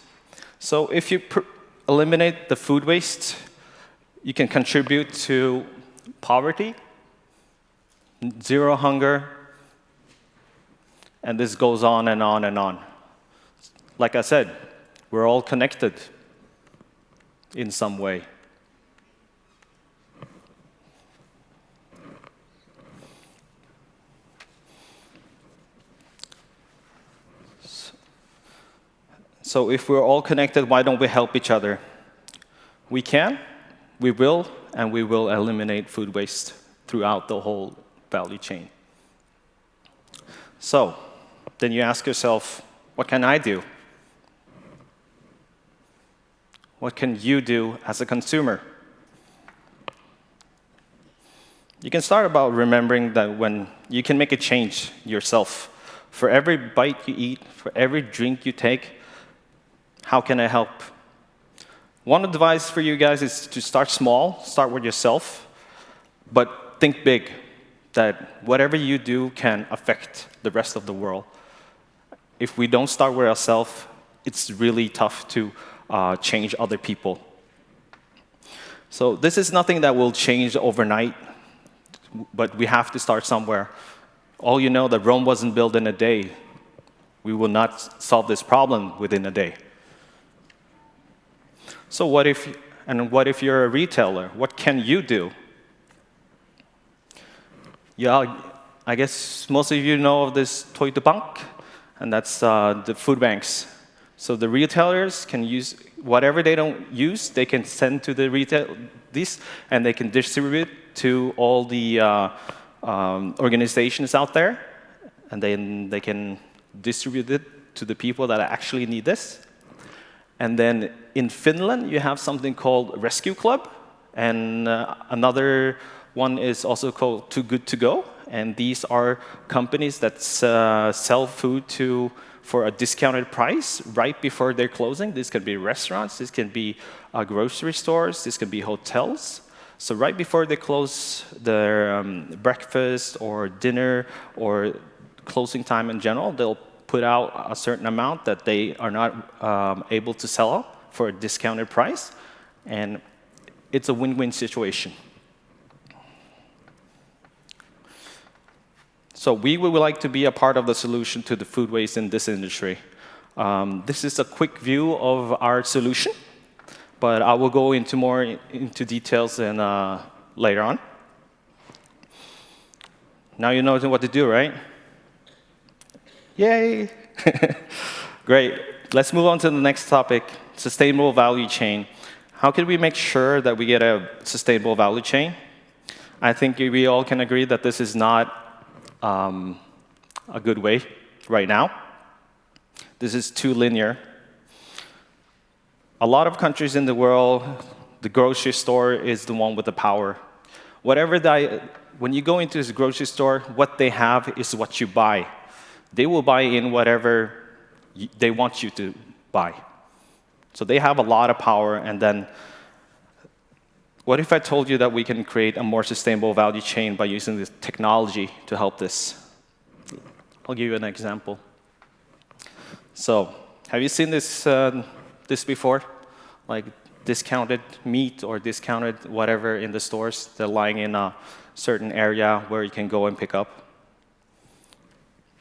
So if you eliminate the food waste, you can contribute to poverty, zero hunger, and this goes on and on and on. Like I said, we're all connected in some way. So if we're all connected, why don't we help each other? We can, we will, and we will eliminate food waste throughout the whole value chain. So then you ask yourself, what can I do? What can you do as a consumer? You can start about remembering that when you can make a change yourself. For every bite you eat, for every drink you take, how can I help? One advice for you guys is to start small, start with yourself, but think big, that whatever you do can affect the rest of the world. If we don't start with ourselves, it's really tough to change other people. So this is nothing that will change overnight, but we have to start somewhere. All you know that Rome wasn't built in a day. We will not solve this problem within a day. So what if you're a retailer? What can you do? Yeah, I guess most of you know of this Toyota, and that's the food banks. So the retailers can use whatever they don't use, they can send to the these, and they can distribute to all the organizations out there, and then they can distribute it to the people that actually need this. And then in Finland, you have something called Rescue Club, and another one is also called Too Good To Go, and these are companies that sell food for a discounted price right before they're closing. This can be restaurants, this can be grocery stores, this can be hotels. So right before they close their breakfast or dinner or closing time in general, they'll put out a certain amount that they are not able to sell out for a discounted price, and it's a win-win situation. So we would like to be a part of the solution to the food waste in this industry. This is a quick view of our solution, but I will go into more into details later on. Now you know what to do, right? Yay! Great. Let's move on to the next topic, sustainable value chain. How can we make sure that we get a sustainable value chain? I think we all can agree that this is not a good way right now. This is too linear. A lot of countries in the world, the grocery store is the one with the power. When you go into this grocery store, what they have is what you buy. They will buy in whatever they want you to buy. So they have a lot of power, and then what if I told you that we can create a more sustainable value chain by using this technology to help this? I'll give you an example. So, have you seen this before? Like discounted meat or discounted whatever in the stores. They're lying in a certain area where you can go and pick up.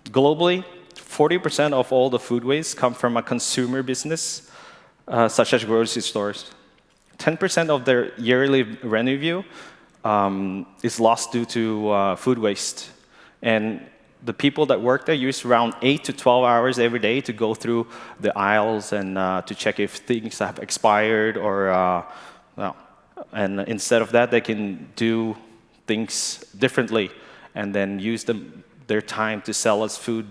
Globally, 40% of all the food waste come from a consumer business, such as grocery stores. 10% of their yearly revenue is lost due to food waste. And the people that work there use around 8 to 12 hours every day to go through the aisles and to check if things have expired or, and instead of that, they can do things differently and then use their time to sell us food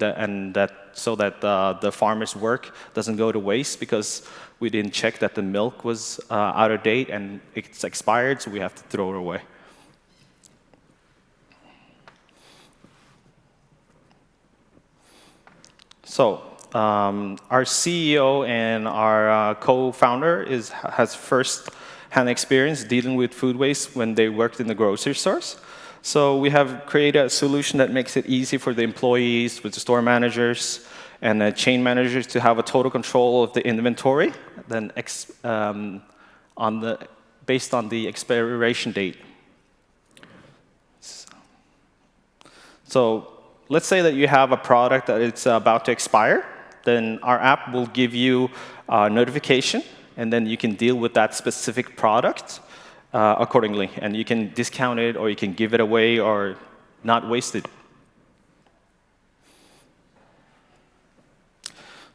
so that the farmers' work doesn't go to waste because we didn't check that the milk was out of date and it's expired, so we have to throw it away. So our CEO and our co-founder has first-hand experience dealing with food waste when they worked in the grocery stores. So we have created a solution that makes it easy for the employees, with the store managers, and the chain managers to have a total control of the inventory, then based on the expiration date. So let's say that you have a product that it's about to expire, then our app will give you a notification, and then you can deal with that specific product accordingly. And you can discount it, or you can give it away, or not waste it.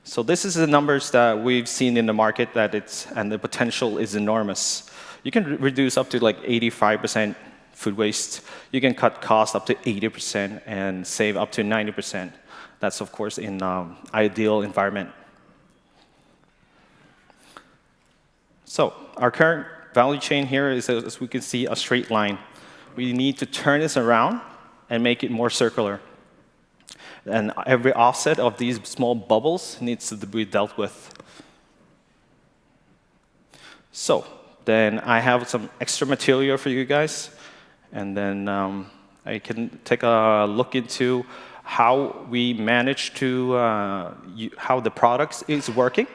So this is the numbers that we've seen in the market, and the potential is enormous. You can reduce up to like 85% food waste. You can cut costs up to 80% and save up to 90%. That's, of course, in ideal environment. So our current value chain here is, as we can see, a straight line. We need to turn this around and make it more circular. And every offset of these small bubbles needs to be dealt with. So then I have some extra material for you guys. And then I can take a look into how we manage to, how the product is working.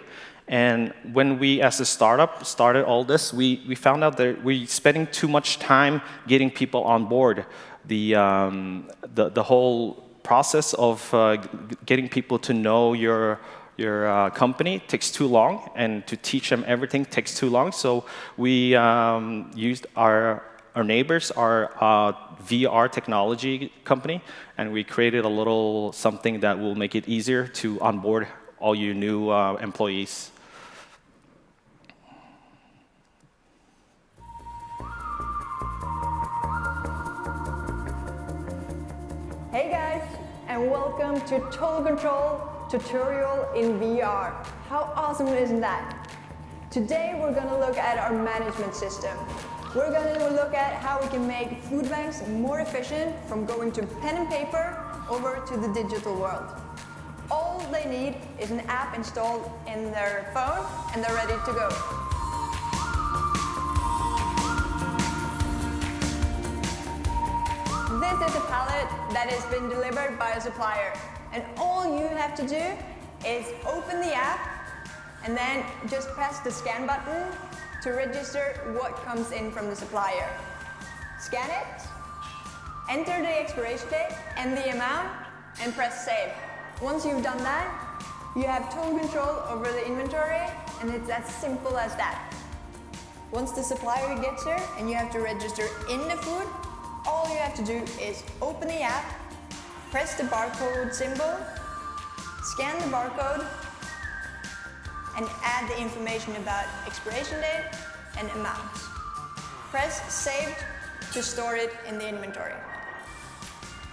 And when we, as a startup, started all this, we found out that we're spending too much time getting people on board. The whole process of getting people to know your company takes too long, and to teach them everything takes too long. So we used our neighbors, our VR technology company, and we created a little something that will make it easier to onboard all you new employees. Hey guys, and welcome to Total Control tutorial in VR. How awesome isn't that? Today we're going to look at our management system. We're going to look at how we can make food banks more efficient from going to pen and paper over to the digital world. All they need is an app installed in their phone and they're ready to go. This is a pallet that has been delivered by a supplier, and all you have to do is open the app and then just press the scan button to register what comes in from the supplier. Scan it, enter the expiration date and the amount, and press save. Once you've done that, you have total control over the inventory, and it's as simple as that. Once the supplier gets here and you have to register in the food, all you have to do is open the app, press the barcode symbol, scan the barcode, and add the information about expiration date and amount. Press Saved to store it in the inventory.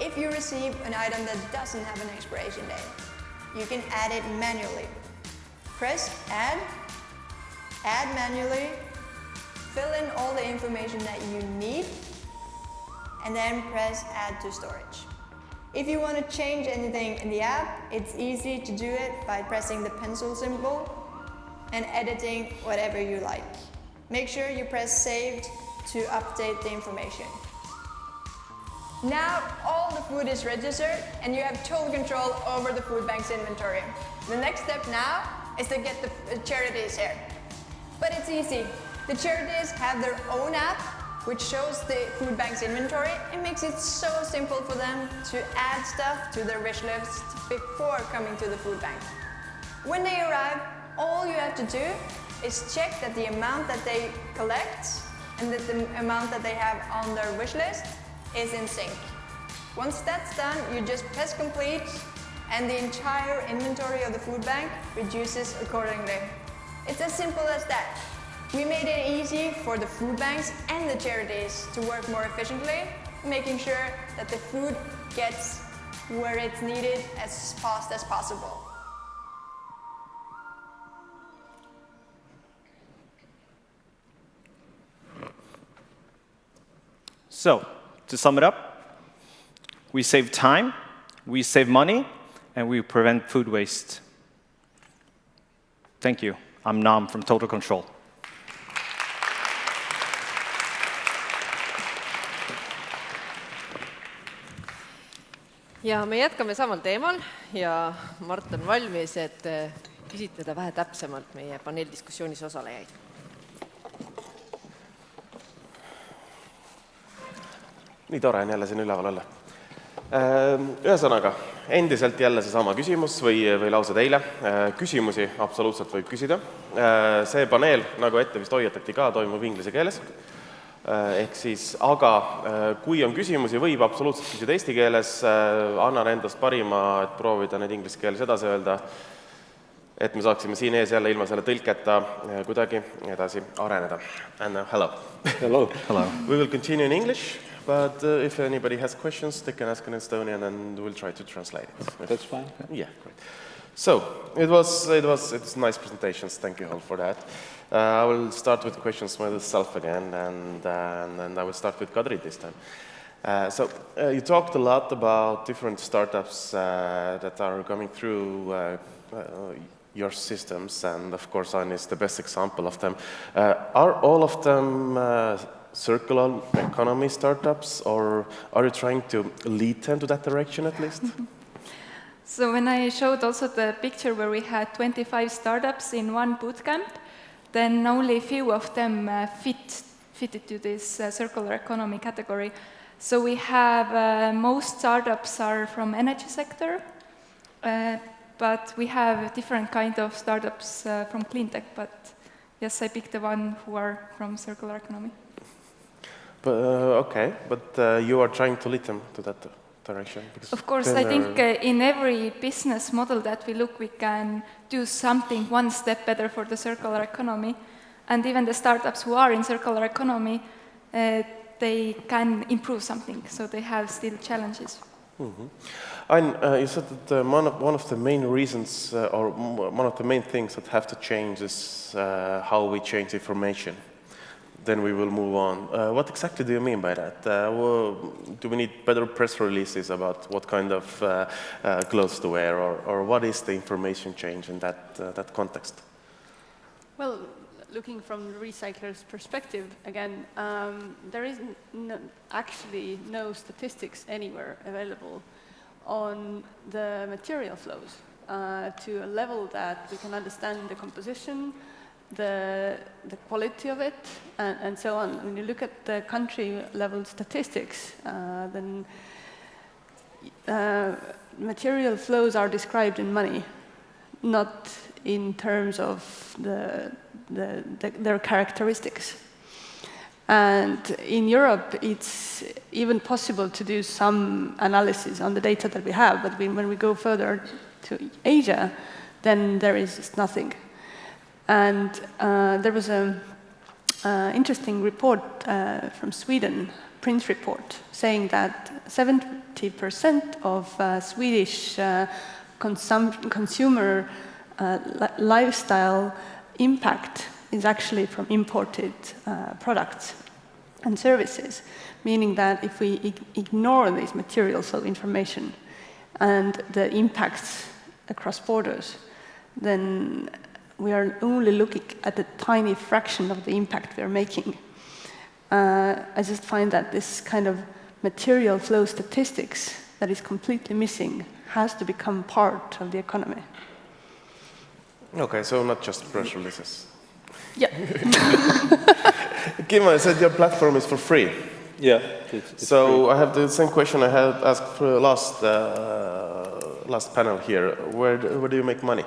If you receive an item that doesn't have an expiration date, you can add it manually. Press Add, Add manually, fill in all the information that you need, and then press Add to storage. If you want to change anything in the app, it's easy to do it by pressing the pencil symbol and editing whatever you like. Make sure you press Saved to update the information. Now all the food is registered and you have total control over the food bank's inventory. The next step now is to get the charities here. But it's easy. The charities have their own app which shows the food bank's inventory. It makes it so simple for them to add stuff to their wish list before coming to the food bank. When they arrive, all you have to do is check that the amount that they collect and that the amount that they have on their wish list is in sync. Once that's done, you just press complete and the entire inventory of the food bank reduces accordingly. It's as simple as that. We made it easy for the food banks and the charities to work more efficiently, making sure that the food gets where it's needed as fast as possible. So, to sum it up, we save time, we save money, and we prevent food waste. Thank you. I'm Nam from Total Control. ja me jätkame samal teemal ja Mart on valmis, et küsitleda vähe täpsemalt meie paneeldiskussioonis osalejaid. Nii tore on jälle siin üleval olla. Ühesõnaga, endiselt jälle seesama küsimus või lause teile. Küsimusi absoluutselt võib küsida. See paneel, nagu ette vist hoiatati ka, toimub inglise keeles. Ehk siis, aga kui on küsimusi, võib absoluutselt küsida eesti keeles. Annan endast parima, et proovida need inglise keeles edasi öelda, et me saaksime siin ees jälle ilma selle tõlketa kuidagi edasi areneda. And hello. Hello. Hello. We will continue in English. But if anybody has questions, they can ask in Estonian and we'll try to translate it. That's fine. Yeah, great. So it's nice presentations. Thank you all for that. I will start with questions myself again, and I will start with Kadri this time. So you talked a lot about different startups that are coming through your systems, and of course, Ain is the best example of them. Are all of them circular economy startups, or are you trying to lead them to that direction at least? So when I showed also the picture where we had 25 startups in one bootcamp, then only a few of them fitted to this circular economy category. So we have, most startups are from energy sector, but we have different kind of startups from clean tech, but yes, I picked the one who are from circular economy. But, okay, but you are trying to lead them to that direction? Of course, I think in every business model that we look, we can do something one step better for the circular economy. And even the startups who are in circular economy, they can improve something, so they have still challenges. Mm-hmm. And you said that one of the main reasons, or one of the main things that have to change is how we change information. Then we will move on. What exactly do you mean by that? Do we need better press releases about what kind of clothes to wear, or what is the information change in that context? Well, looking from the recycler's perspective, again, there is actually no statistics anywhere available on the material flows to a level that we can understand the composition, the quality of it, and so on. When you look at the country-level statistics, then material flows are described in money, not in terms of their characteristics. And in Europe, it's even possible to do some analysis on the data that we have, but when we go further to Asia, then there is nothing. And there was an interesting report from Sweden, Prince report, saying that 70% of Swedish consumer lifestyle impact is actually from imported products and services, meaning that if we ignore these material flow information and the impacts across borders, then we are only looking at a tiny fraction of the impact we are making. I just find that this kind of material flow statistics that is completely missing has to become part of the economy. Okay, so not just press releases. Yeah. Kimmo said your platform is for free. Yeah. It's so free. I have the same question I had asked for last panel here. Where do you make money?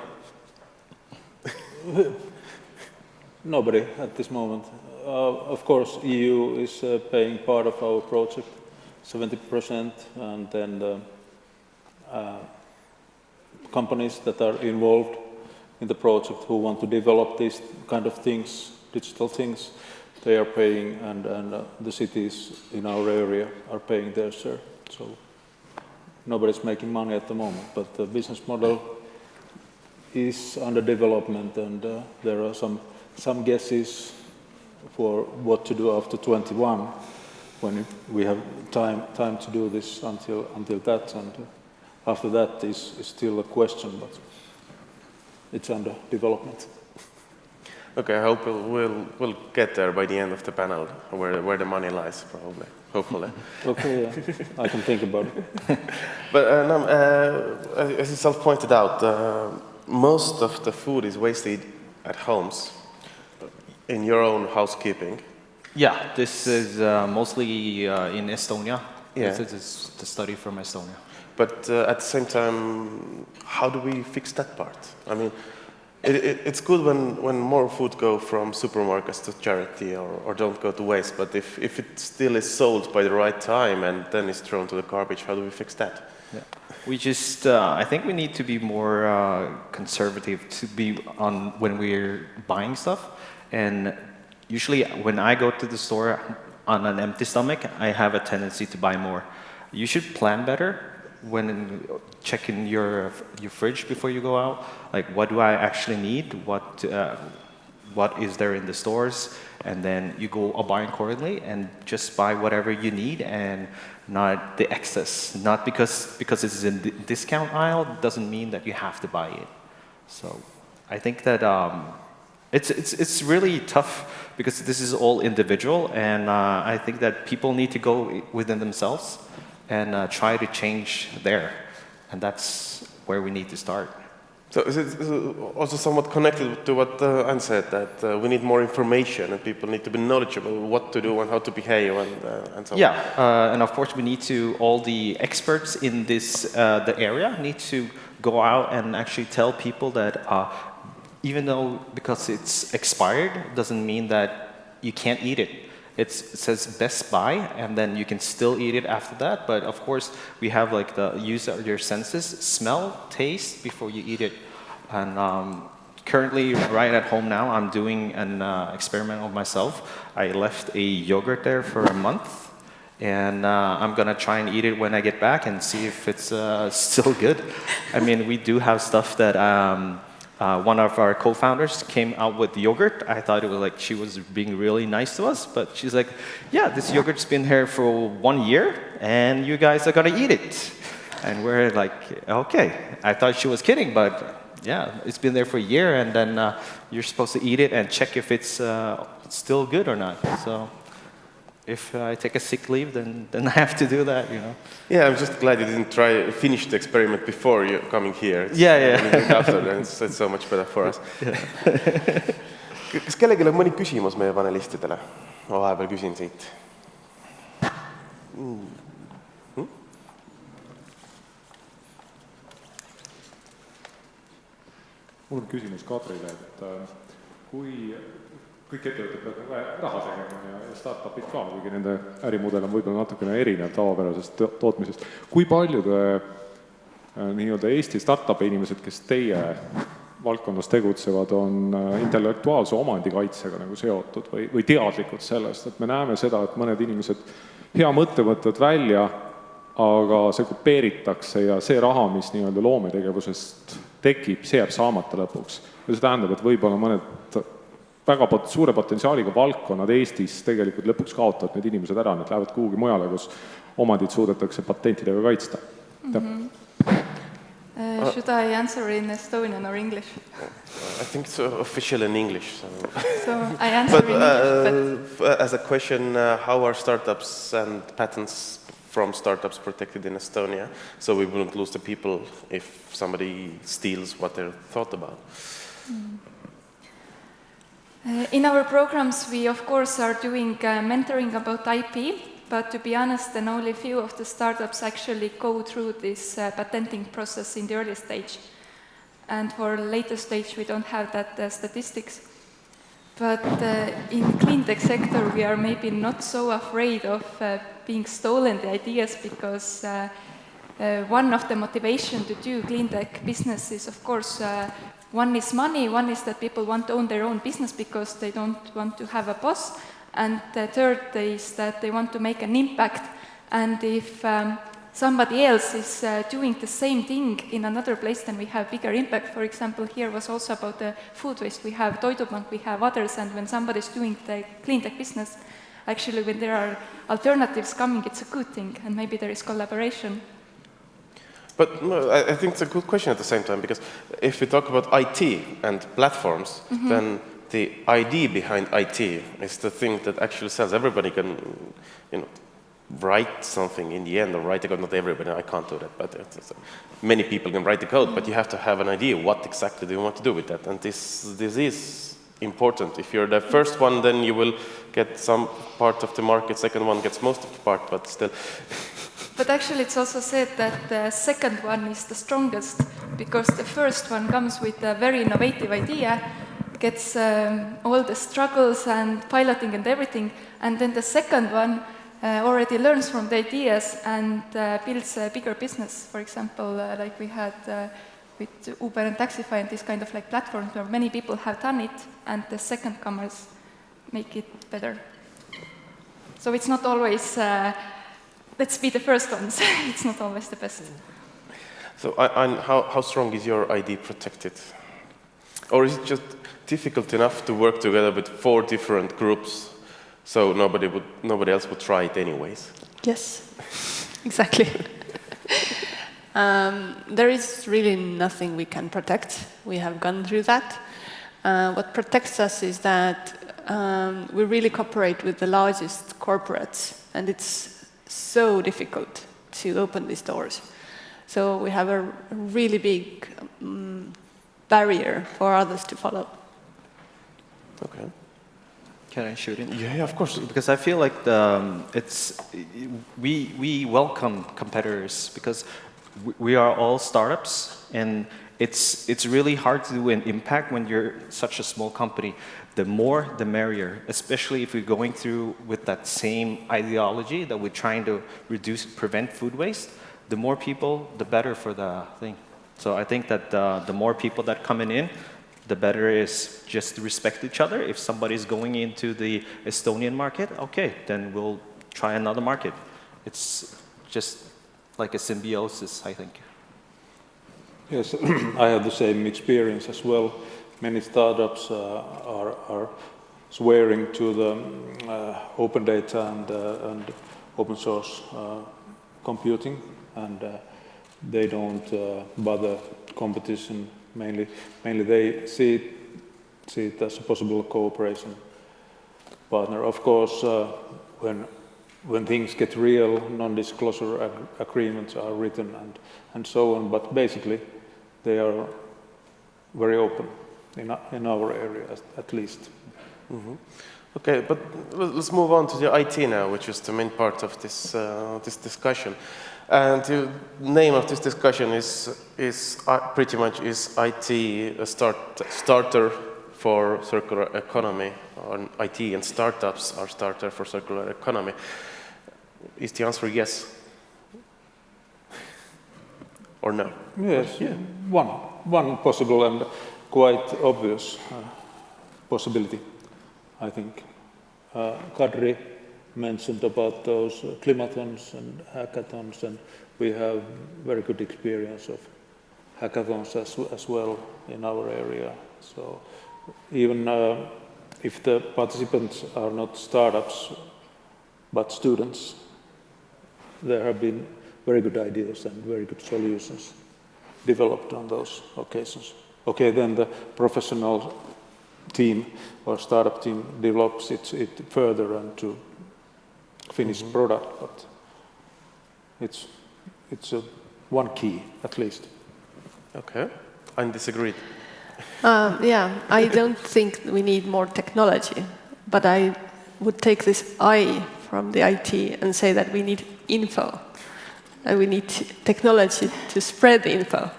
Nobody at this moment. Of course, EU is paying part of our project, 70%, and then the companies that are involved in the project who want to develop these kind of things, digital things, they are paying, and the cities in our area are paying their share. So nobody's making money at the moment, but the business model is under development, and there are some guesses for what to do after 21, when we have time to do this until that, and after that is still a question, but it's under development. Okay, I hope we'll get there by the end of the panel, where the money lies, probably, hopefully. Okay, yeah. I can think about it. But as you self-pointed out, most of the food is wasted at homes, in your own housekeeping. Yeah, this is mostly in Estonia. Yeah. This is the study from Estonia. But at the same time, how do we fix that part? I mean, it's good when more food go from supermarkets to charity or don't go to waste, but if it still is sold by the right time and then is thrown to the garbage, how do we fix that? Yeah. We just, I think we need to be more conservative to be on when we're buying stuff. And usually when I go to the store on an empty stomach, I have a tendency to buy more. You should plan better when checking your fridge before you go out, like what do I actually need, what is there in the stores, and then you go buy accordingly and just buy whatever you need and not the excess. Not because it's in the discount aisle doesn't mean that you have to buy it. So I think that it's really tough because this is all individual, and I think that people need to go within themselves and try to change there, and that's where we need to start. So is it also somewhat connected to what Ann said, that we need more information and people need to be knowledgeable what to do and how to behave and so on? Yeah, and of course we need to, all the experts in this, the area need to go out and actually tell people that even though because it's expired doesn't mean that you can't eat it. It says best buy, and then you can still eat it after that. But of course, we have like the use of your senses, smell, taste before you eat it. And currently, right at home now, I'm doing an experiment on myself. I left a yogurt there for a month, and I'm gonna try and eat it when I get back and see if it's still good. I mean, we do have stuff that one of our co-founders came out with yogurt. I thought it was like she was being really nice to us, but she's like, yeah, this yogurt's been here for 1 year, and you guys are gonna eat it. And we're like, okay. I thought she was kidding, but yeah, it's been there for a year, and then you're supposed to eat it and check if it's still good or not. So if I take a sick leave, then I have to do that, you know. Yeah, I'm just glad you didn't finish the experiment before you coming here. After, then it's so much better for us. Kas kellelgi on mõni küsimus meie panelistidele? Ma vahepeal küsin siit. Mul on küsimus Katrile, et kui kõik ettevõtted peavad raha tegema ja startupid ka, kuigi nende ärimudel on võib-olla natukene erinev tavapärasest tootmisest. Kui palju nii-öelda Eesti startup inimesed, kes teie valdkonnas tegutsevad, on intellektuaalse omandikaitsega nagu seotud või teadlikud sellest, et me näeme seda, et mõned inimesed hea mõtte võtavad välja, aga see kopeeritakse ja see raha, mis nii-öelda loometegevusest tekib, see jääb saamata lõpuks. Ja see tähendab, et võib-olla mõned väga suure potentsiaaliga valdkonnad Eestis tegelikult lõpuks kaotavad need inimesed ära, need lähevad kuhugi mujale, kus omandid suudetakse patentidega kaitsta. Should I answer in Estonian or English? I think it's official in English. So I answer in English. But as a question, how are startups and patents from startups protected in Estonia, so we wouldn't lose the people if somebody steals what they're thought about? In our programs, we of course are doing mentoring about IP, but to be honest, then only few of the startups actually go through this patenting process in the early stage. And for later stage, we don't have that statistics. But in cleantech sector, we are maybe not so afraid of being stolen the ideas, because one of the motivation to do cleantech business is, of course, one is money, one is that people want to own their own business because they don't want to have a boss, and the third is that they want to make an impact. And if somebody else is doing the same thing in another place, then we have bigger impact. For example, here was also about the food waste. We have Toidupank, we have others, and when somebody is doing the cleantech business, actually when there are alternatives coming, it's a good thing, and maybe there is collaboration. But no, I think it's a good question at the same time, because if we talk about IT and platforms, then the idea behind IT is the thing that actually sells. Everybody can, write something in the end, or write a code. Not everybody, I can't do that, but many people can write the code, but you have to have an idea what exactly do you want to do with that. And this is important. If you're the first one, then you will get some part of the market. Second one gets most of the part, but still. But actually it's also said that the second one is the strongest, because the first one comes with a very innovative idea, gets all the struggles and piloting and everything, and then the second one already learns from the ideas and builds a bigger business. For example, like we had with Uber and Taxify and this kind of like platforms where many people have done it, and the second comers make it better. So it's not always let's be the first ones. It's not always the best. So how strong is your ID protected? Or is it just difficult enough to work together with 4 different groups so nobody else would try it anyways? Yes, exactly. There is really nothing we can protect. We have gone through that. What protects us is that we really cooperate with the largest corporates, and it's so difficult to open these doors. So we have a really big barrier for others to follow. Okay. Can I shoot in? Yeah, of course. Because I feel like we welcome competitors because we are all startups, and it's really hard to do an impact when you're such a small company. The more, the merrier, especially if we're going through with that same ideology that we're trying to prevent food waste. The more people, the better for the thing. So I think that the more people that coming in, the better is just to respect each other. If somebody's going into the Estonian market, okay, then we'll try another market. It's just like a symbiosis, I think. Yes, I have the same experience as well. Many startups are swearing to the open data and open source computing, and they don't bother competition. Mainly they see it as a possible cooperation partner. Of course, when things get real, non-disclosure agreements are written and so on. But basically, they are very open in our area, at least. Mm-hmm. Okay, but let's move on to the IT now, which is the main part of this this discussion. And the name of this discussion is pretty much is IT a starter for circular economy, or IT and startups are starter for circular economy? Is the answer yes or no? Yes, yeah. One possible and quite obvious possibility, I think. Kadri mentioned about those climathons and hackathons, and we have very good experience of hackathons as well in our area. So even if the participants are not startups but students, there have been very good ideas and very good solutions developed on those occasions. Okay, then the professional team or startup team develops it further and to finished product, but it's one key at least. Okay, I disagreed. Yeah, I don't think we need more technology, but I would take this I from the IT and say that we need info, and we need technology to spread the info.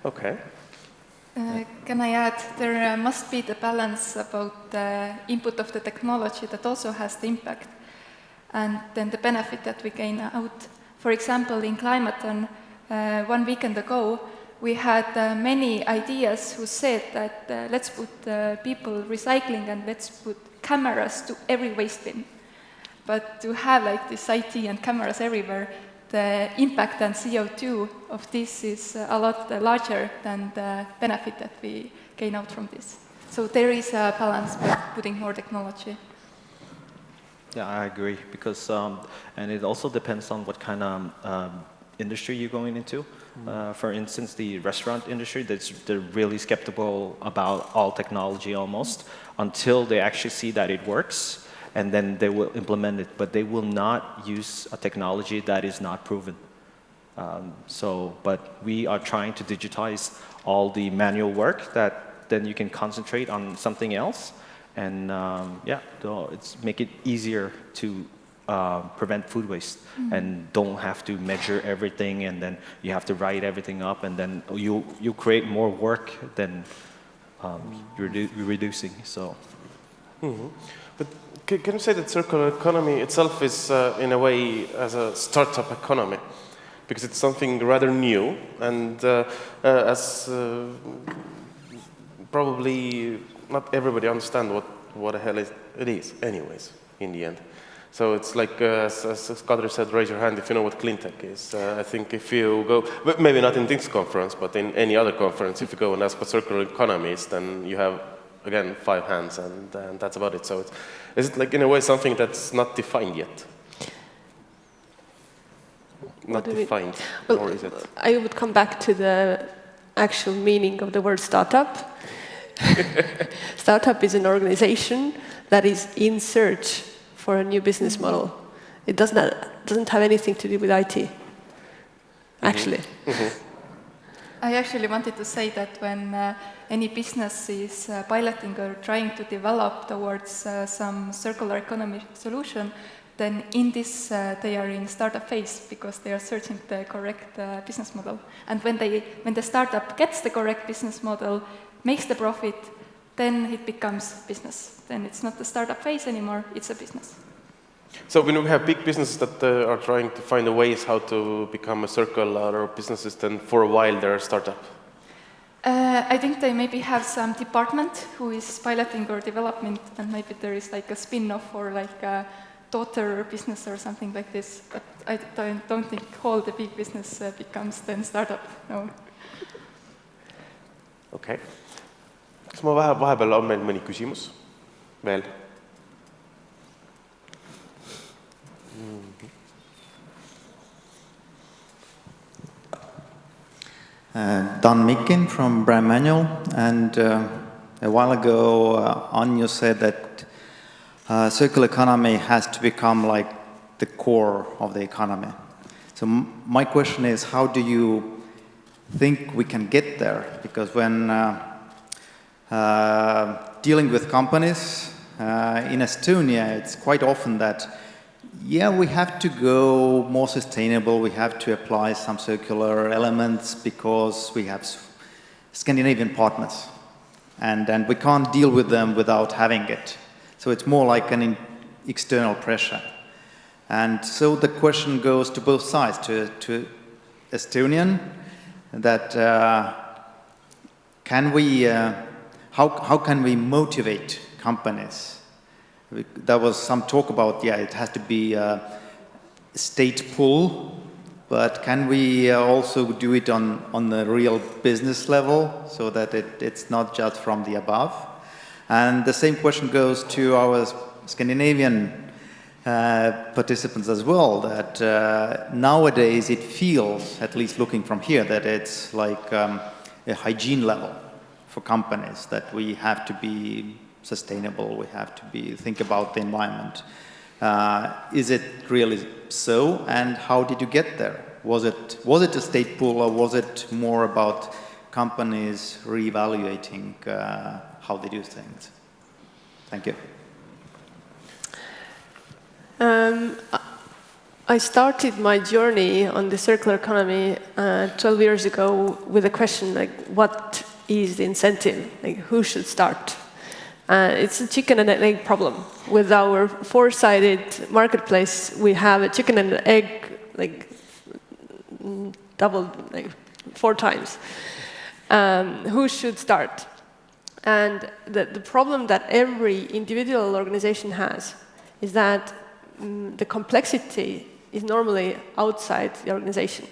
Okay. Can I add, there must be the balance about the input of the technology that also has the impact, and then the benefit that we gain out. For example, in Climathon, 1 weekend ago, we had many ideas who said that let's put people recycling and let's put cameras to every waste bin. But to have like this IT and cameras everywhere, the impact and CO2 of this is a lot larger than the benefit that we gain out from this. So there is a balance by putting more technology. Yeah, I agree, because and it also depends on what kind of industry you're going into. For instance, the restaurant industry, they're really skeptical about all technology almost until they actually see that it works, and then they will implement it, but they will not use a technology that is not proven. But we are trying to digitize all the manual work that then you can concentrate on something else, and it's make it easier to prevent food waste, and don't have to measure everything, and then you have to write everything up, and then you create more work than you're reducing. So. But can you say that circular economy itself is, in a way, as a startup economy? Because it's something rather new, and probably not everybody understands what the hell it is, anyways, in the end. So it's like, as Kadri said, raise your hand if you know what clean tech is. I think if you go, maybe not in this conference, but in any other conference, if you go and ask what circular economy is, then you have, again, 5 hands, and that's about it. So is it like, in a way, something that's not defined yet? Not defined, or is it? I would come back to the actual meaning of the word startup. Startup is an organization that is in search for a new business model. It doesn't have anything to do with IT, actually. I actually wanted to say that when any business is piloting or trying to develop towards some circular economy solution, then in this they are in startup phase because they are searching the correct business model. And when the startup gets the correct business model, makes the profit, then it becomes business. Then it's not the startup phase anymore, it's a business. So when we have big businesses that are trying to find ways how to become a circular businesses, then for a while they're a startup? I think they maybe have some department who is piloting or development, and maybe there is like a spin-off or like a daughter business or something like this. But I don't think all the big business becomes then startup, no. Okei. Kas ma vahepeal on meil mõni küsimus veel? Don Mikin from Brand Manual, and a while ago Anju said that circular economy has to become like the core of the economy. So my question is, how do you think we can get there? Because when dealing with companies in Estonia, it's quite often that we have to go more sustainable, we have to apply some circular elements because we have Scandinavian partners, and we can't deal with them without having it. So it's more like an external pressure. And so the question goes to both sides, to Estonian, that how can we motivate companies? There was some talk about, it has to be a state pull, but can we also do it on the real business level so that it's not just from the above? And the same question goes to our Scandinavian participants as well, that nowadays it feels, at least looking from here, that it's like a hygiene level for companies, that we have to be sustainable, we have to think about the environment. Is it really so, and how did you get there? Was it a state pull, or was it more about companies reevaluating how they do things? Thank you. I started my journey on the circular economy 12 years ago with a question like, what is the incentive? Like, who should start? It's a chicken and an egg problem. With our four-sided marketplace, we have a chicken and an egg, like doubled, like 4 times. Who should start? And the problem that every individual organization has is that the complexity is normally outside the organization.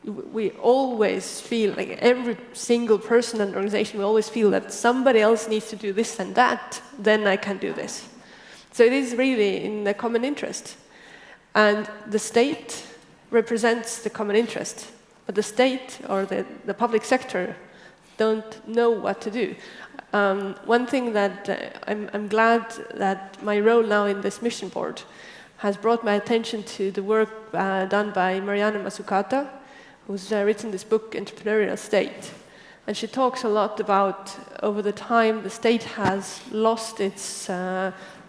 We always feel, like every single person in the organization, we always feel that somebody else needs to do this and that, then I can do this. So it is really in the common interest. And the state represents the common interest, but the state or the public sector don't know what to do. One thing that I'm glad that my role now in this mission board has brought my attention to the work done by Mariana Mazzucato, who's written this book, Entrepreneurial State. And she talks a lot about, over the time, the state has lost its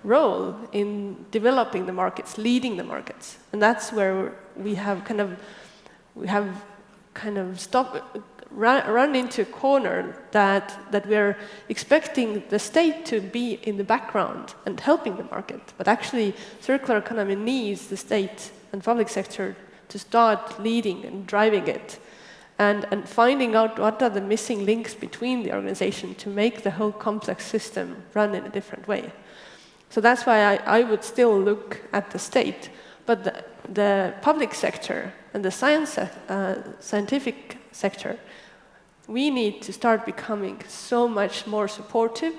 role in developing the markets, leading the markets. And that's where we have kind of run into a corner that we're expecting the state to be in the background and helping the market. But actually, circular economy needs the state and public sector to start leading and driving it, and finding out what are the missing links between the organization to make the whole complex system run in a different way. So that's why I would still look at the state. But the public sector and the scientific sector, we need to start becoming so much more supportive,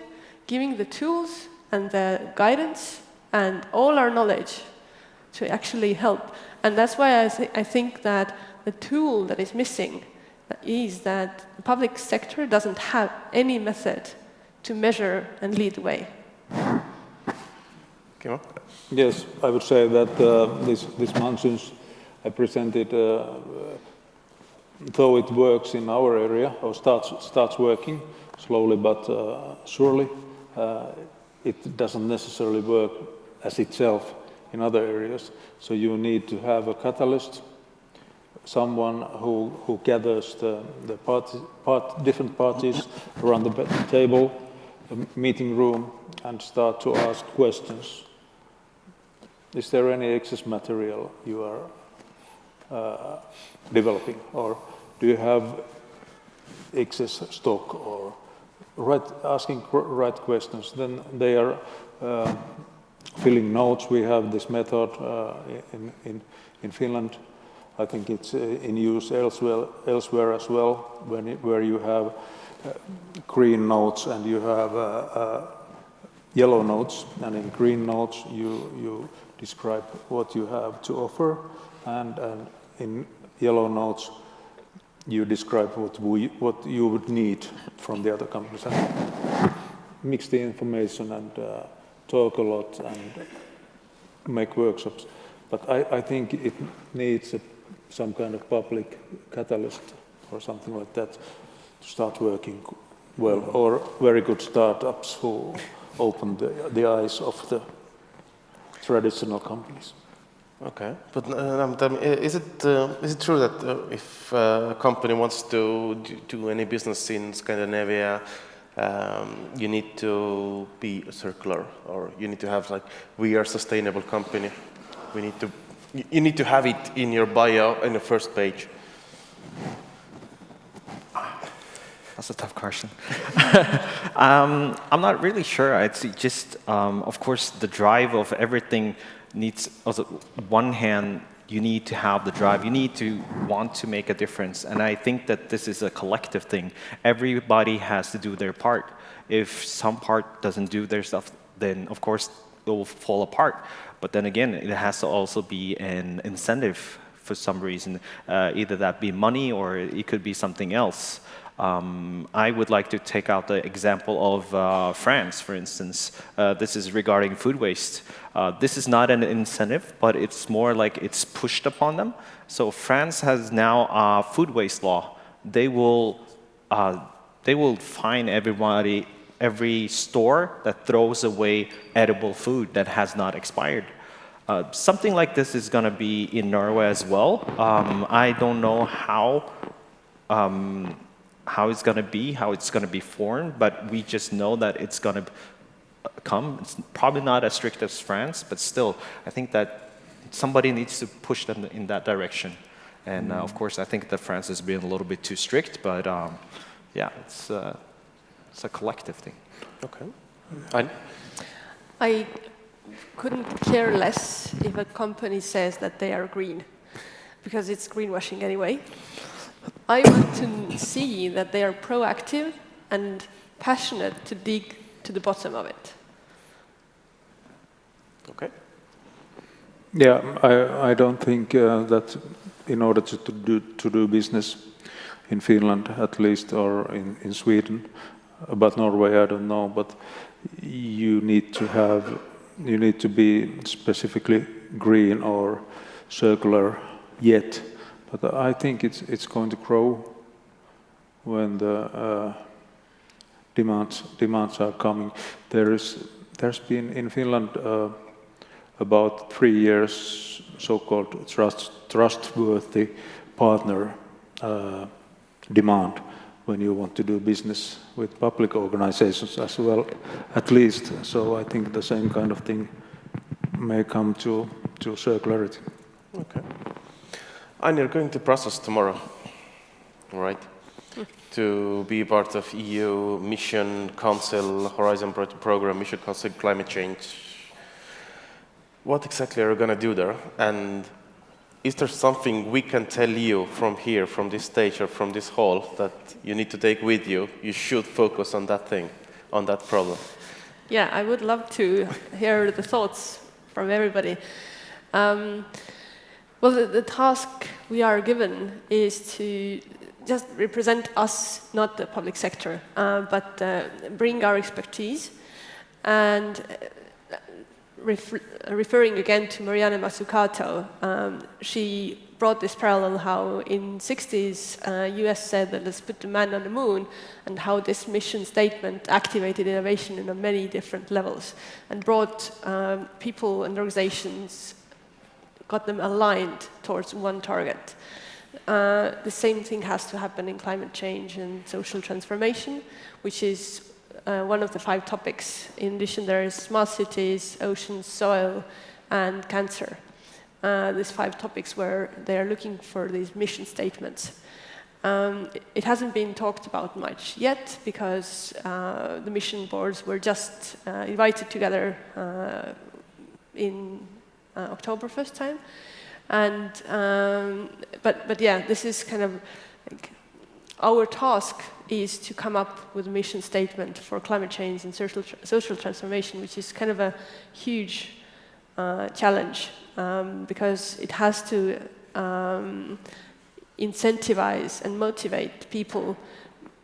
giving the tools and the guidance and all our knowledge to actually help. And that's why I think that the tool that is missing is that the public sector doesn't have any method to measure and lead the way. Kimo? Yes, I would say that this monsoons I presented, though it works in our area, or starts working slowly but surely, it doesn't necessarily work as itself in other areas. So you need to have a catalyst, someone who gathers the different parties around the table, the meeting room, and start to ask questions. Is there any excess material you are developing, or do you have excess stock, or asking right questions? Then they are filling notes. We have this method in Finland. I think it's in use elsewhere as well, where you have green notes and you have yellow notes, and in green notes you describe what you have to offer, and in yellow notes you describe what you would need from the other companies, and mix the information and talk a lot and make workshops. But I think it needs some kind of public catalyst or something like that to start working well, or very good startups who open the eyes of the traditional companies. Okay, but tell me, is it true that if a company wants to do any business in Scandinavia, you need to be circular, or you need to have like, we are a sustainable company? You need to have it in your bio in the first page. That's a tough question. I'm not really sure. It's just, of course, the drive of everything needs, on one hand, you need to have the drive. You need to want to make a difference. And I think that this is a collective thing. Everybody has to do their part. If some part doesn't do their stuff, then, of course, it will fall apart. But then again, it has to also be an incentive for some reason, either that be money or it could be something else. I would like to take out the example of France, for instance. This is regarding food waste. This is not an incentive, but it's more like it's pushed upon them. So France has now a food waste law. They will fine everybody, every store that throws away edible food that has not expired. Something like this is going to be in Norway as well. I don't know how it's going to be, how it's going to be formed, but we just know that it's going to come. It's probably not as strict as France, but still, I think that somebody needs to push them in that direction. And of course, I think that France is being a little bit too strict, but yeah, it's a collective thing. Okay. Ain? I couldn't care less if a company says that they are green, because it's greenwashing anyway. I want to see that they are proactive and passionate to dig to the bottom of it. Okay. Yeah, I don't think that in order to do business in Finland, at least, or in Sweden, about Norway, I don't know, but you need to be specifically green or circular yet. But I think it's going to grow when the demands are coming. There's been in Finland about 3 years so-called trustworthy partner demand when you want to do business with public organizations as well, at least. So I think the same kind of thing may come to circularity. Okay. And you're going to Brussels tomorrow, right? To be part of EU Mission Council Horizon Program, Mission Council Climate Change what exactly are you going to do there? And is there something we can tell you from here, from this stage or from this hall, that you need to take with you? You should focus on that thing, on that problem. Yeah, I would love to hear the thoughts from everybody. Well, the task we are given is to just represent us, not the public sector, but bring our expertise. And referring again to Marianne Mazzucato, she brought this parallel how in 60s US said that let's put the man on the moon, and how this mission statement activated innovation in many different levels and brought people and organizations, got them aligned towards one target. The same thing has to happen in climate change and social transformation, which is one of the 5 topics. In addition, there is smart cities, oceans, soil, and cancer. These 5 topics where they are looking for these mission statements. It hasn't been talked about much yet because the mission boards were just invited together in October first time. And, but yeah, this is kind of like our task is to come up with a mission statement for climate change and social transformation, which is kind of a huge challenge because it has to incentivize and motivate people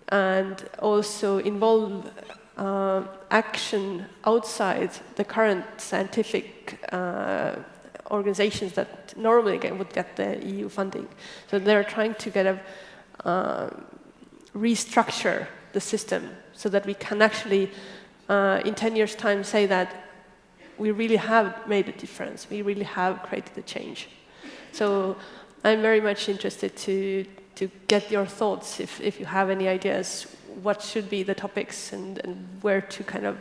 and also involve action outside the current scientific organizations that normally would get the EU funding. So they're trying to kind of restructure the system so that we can actually, in 10 years' time, say that we really have made a difference. We really have created a change. So I'm very much interested to get your thoughts, if you have any ideas, what should be the topics and where to kind of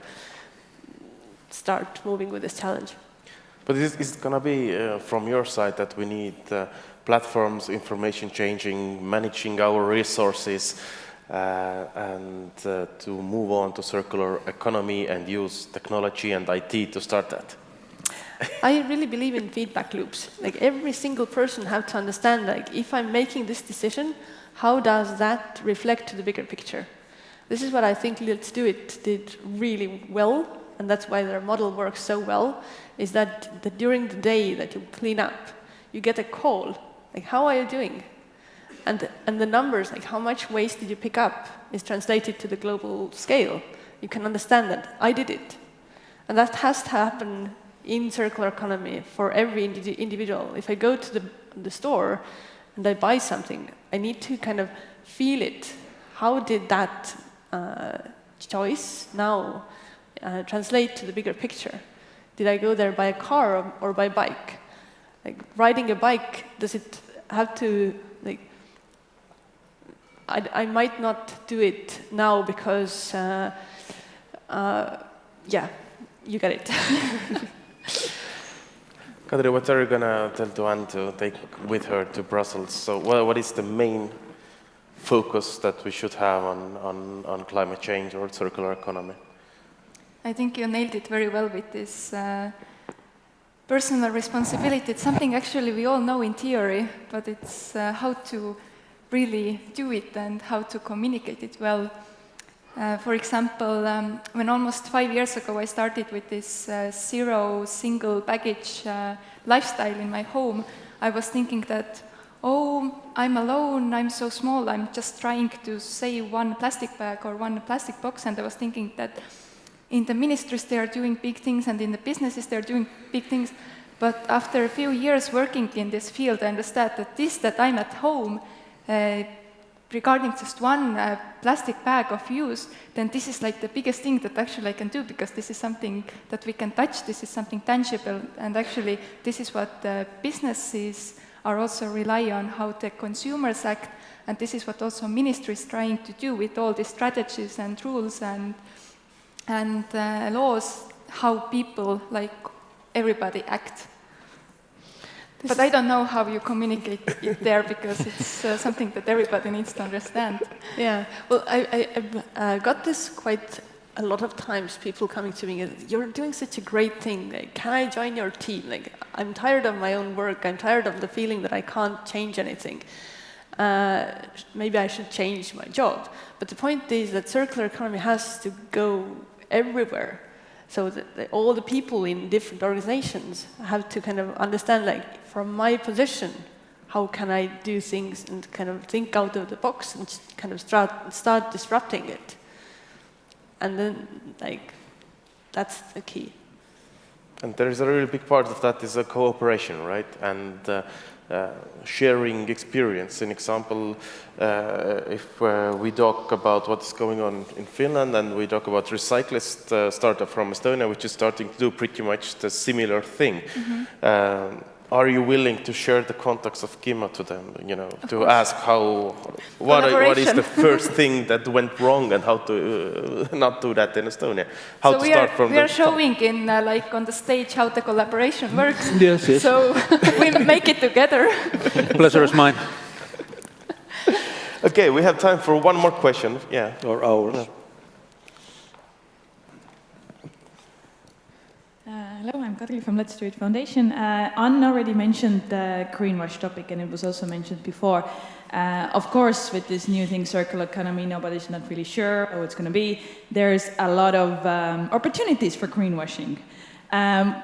start moving with this challenge. But is it going to be from your side that we need platforms, information changing, managing our resources, and to move on to circular economy and use technology and IT to start that? I really believe in feedback loops. Like every single person have to understand, like if I'm making this decision, how does that reflect to the bigger picture? This is what I think Let's Do It did really well, and that's why their model works so well, is that during the day that you clean up, you get a call, like how are you doing? And the numbers, like how much waste did you pick up, is translated to the global scale. You can understand that I did it. And that has to happen in circular economy for every individual. If I go to the store and I buy something, I need to kind of feel it. How did that choice now translate to the bigger picture? Did I go there by a car or by bike? Like riding a bike, does it have to, like, I might not do it now because, yeah, you get it. Kadri, what are you going to tell to Anne to take with her to Brussels? So what is the main focus that we should have on climate change or circular economy? I think you nailed it very well with this personal responsibility. It's something actually we all know in theory, but it's how to really do it and how to communicate it well. For example, when almost 5 years ago I started with this zero single baggage lifestyle in my home, I was thinking that, oh, I'm alone, I'm so small, I'm just trying to save one plastic bag or one plastic box, and I was thinking that in the ministries they are doing big things and in the businesses they are doing big things, but after a few years working in this field I understand that I'm at home regarding just one plastic bag of use, then this is like the biggest thing that actually I can do, because this is something that we can touch, this is something tangible, and actually this is what businesses are also rely on, how the consumers act, and this is what also ministry is trying to do with all these strategies and rules and laws, how people, like everybody, act. But I don't know how you communicate it there, because it's something that everybody needs to understand. Yeah, well, I got this quite a lot of times people coming to me, you're doing such a great thing, like, can I join your team? Like, I'm tired of my own work, I'm tired of the feeling that I can't change anything. Maybe I should change my job. But the point is that circular economy has to go everywhere. So that all the people in different organizations have to kind of understand, like, from my position, how can I do things and kind of think out of the box and kind of start disrupting it. And then, like, that's the key. And there is a really big part of that is a cooperation, right? And sharing experience. An example, if we talk about what's going on in Finland and we talk about Recyclist startup from Estonia, which is starting to do pretty much the similar thing. Are you willing to share the contacts of Kimmo to them, you know, to ask what is the first thing that went wrong and how to not do that in Estonia? How so to start from we are showing in like on the stage how the collaboration works. Yes, yes. So we make it together. Pleasure is mine. Okay, we have time for one more question. Yeah. Or ours. Yeah. Hello, I'm Kadri from Let's Do It Foundation. Anne already mentioned the greenwash topic, and it was also mentioned before. Of course, with this new thing, circular economy, nobody's not really sure how it's going to be. There's a lot of opportunities for greenwashing.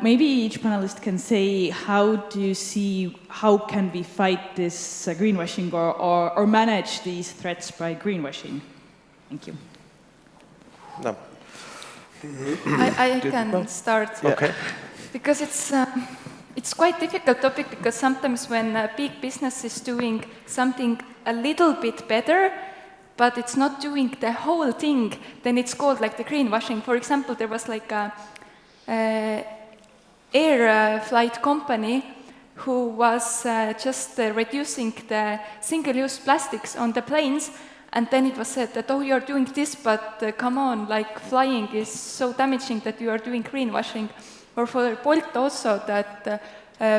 Maybe each panelist can say, how do you see, how can we fight this greenwashing or manage these threats by greenwashing? Thank you. No. I can start. Okay. Because it's quite difficult topic, because sometimes when a big business is doing something a little bit better, but it's not doing the whole thing, then it's called like the greenwashing. For example, there was like a air flight company who was just reducing the single-use plastics on the planes. And then it was said that, oh, you're doing this, but come on, like flying is so damaging that you are doing greenwashing. Or for Bolt also, that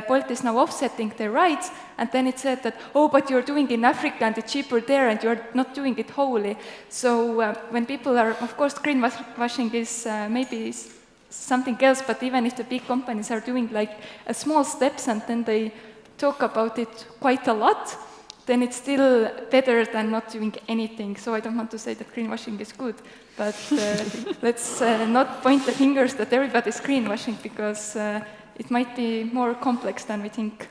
Bolt is now offsetting their rights, and then it said that, oh, but you're doing in Africa and it's cheaper there and you're not doing it wholly. So when people are, of course, greenwashing is maybe something else, but even if the big companies are doing like small steps and then they talk about it quite a lot, then it's still better than not doing anything. So I don't want to say that greenwashing is good, but let's not point the fingers that everybody's greenwashing, because it might be more complex than we think.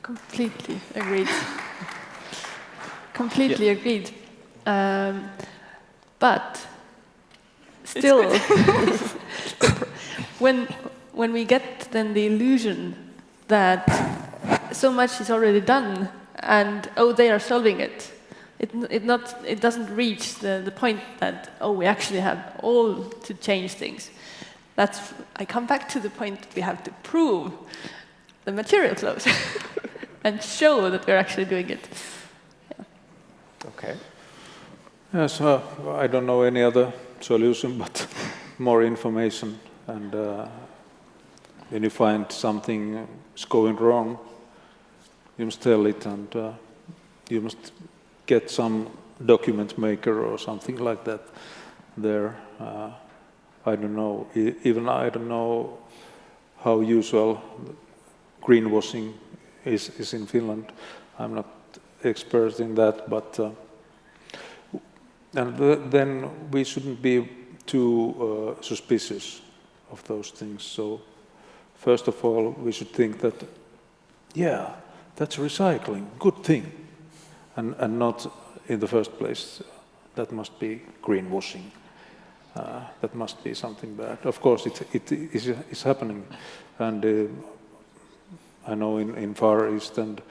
Completely agreed. Completely agreed. But still, when we get then the illusion that so much is already done, and oh, they are solving it. It doesn't reach the point that, oh, we actually have all to change things. I come back to the point we have to prove the material flows and show that we're actually doing it. Yeah. Okay. Yes, I don't know any other solution but more information. And when you find something is going wrong, you must tell it, and you must get some document maker or something like that there. I don't know, even I don't know how usual greenwashing is in Finland. I'm not expert in that, but and then we shouldn't be too suspicious of those things. So first of all, we should think that, yeah, that's recycling, good thing, and not in the first place, that must be greenwashing. That must be something bad. Of course, it is happening, and I know in Far East and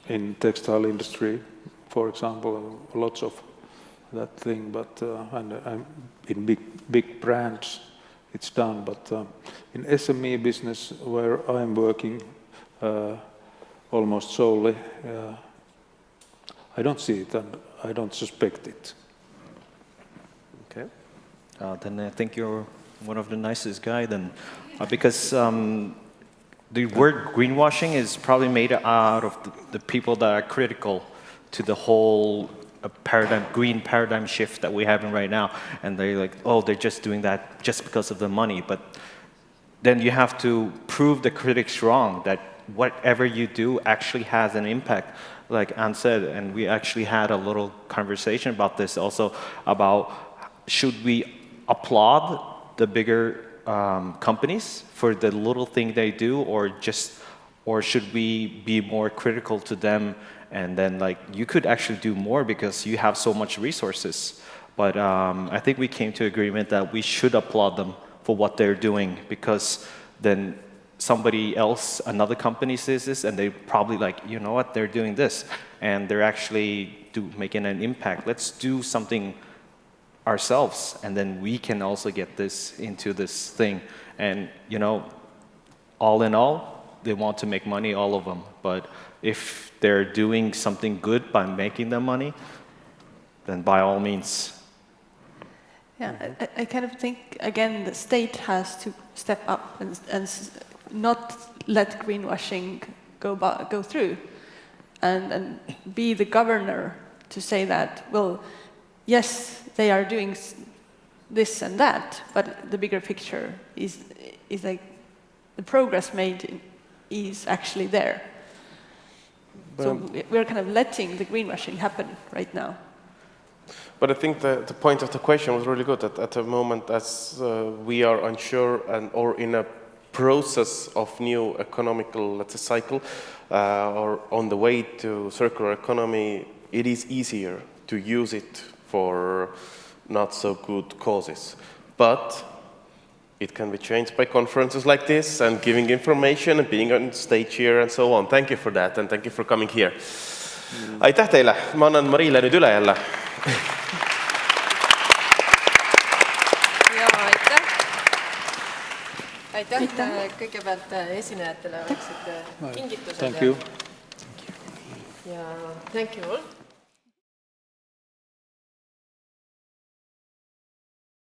in textile industry, for example, lots of that thing. But and in big brands, it's done. But in SME business, where I'm working almost solely, I don't see it, and I don't suspect it. Okay. Then I think you're one of the nicest guy then, because the word greenwashing is probably made out of the people that are critical to the whole green paradigm shift that we're having right now. And they're like, oh, they're just doing that just because of the money. But then you have to prove the critics wrong, that whatever you do actually has an impact, like Anne said. And we actually had a little conversation about this also, about should we applaud the bigger companies for the little thing they do, or should we be more critical to them? And then, like, you could actually do more because you have so much resources. But I think we came to agreement that we should applaud them for what they're doing, because then somebody else, another company sees this, and they probably like, you know what, they're doing this, and they're actually making an impact. Let's do something ourselves, and then we can also get this into this thing. And, you know, all in all, they want to make money, all of them. But if they're doing something good by making them money, then by all means. Yeah, I kind of think, again, the state has to step up and not let greenwashing go through, and be the governor to say that, well, yes, they are doing this and that, but the bigger picture is like the progress made is actually there. So we're kind of letting the greenwashing happen right now. But I think the point of the question was really good. At the moment, as we are unsure or in a process of new economical, let's say, cycle, or on the way to circular economy, it is easier to use it for not so good causes. But it can be changed by conferences like this and giving information and being on stage here and so on. Thank you for that, and thank you for coming here. Aitäh teile! Ma annan Marile nüüd üle jälle. Aitäh kõigepealt esinejatele, oleksid kingitused. Thank you. Ja thank you all.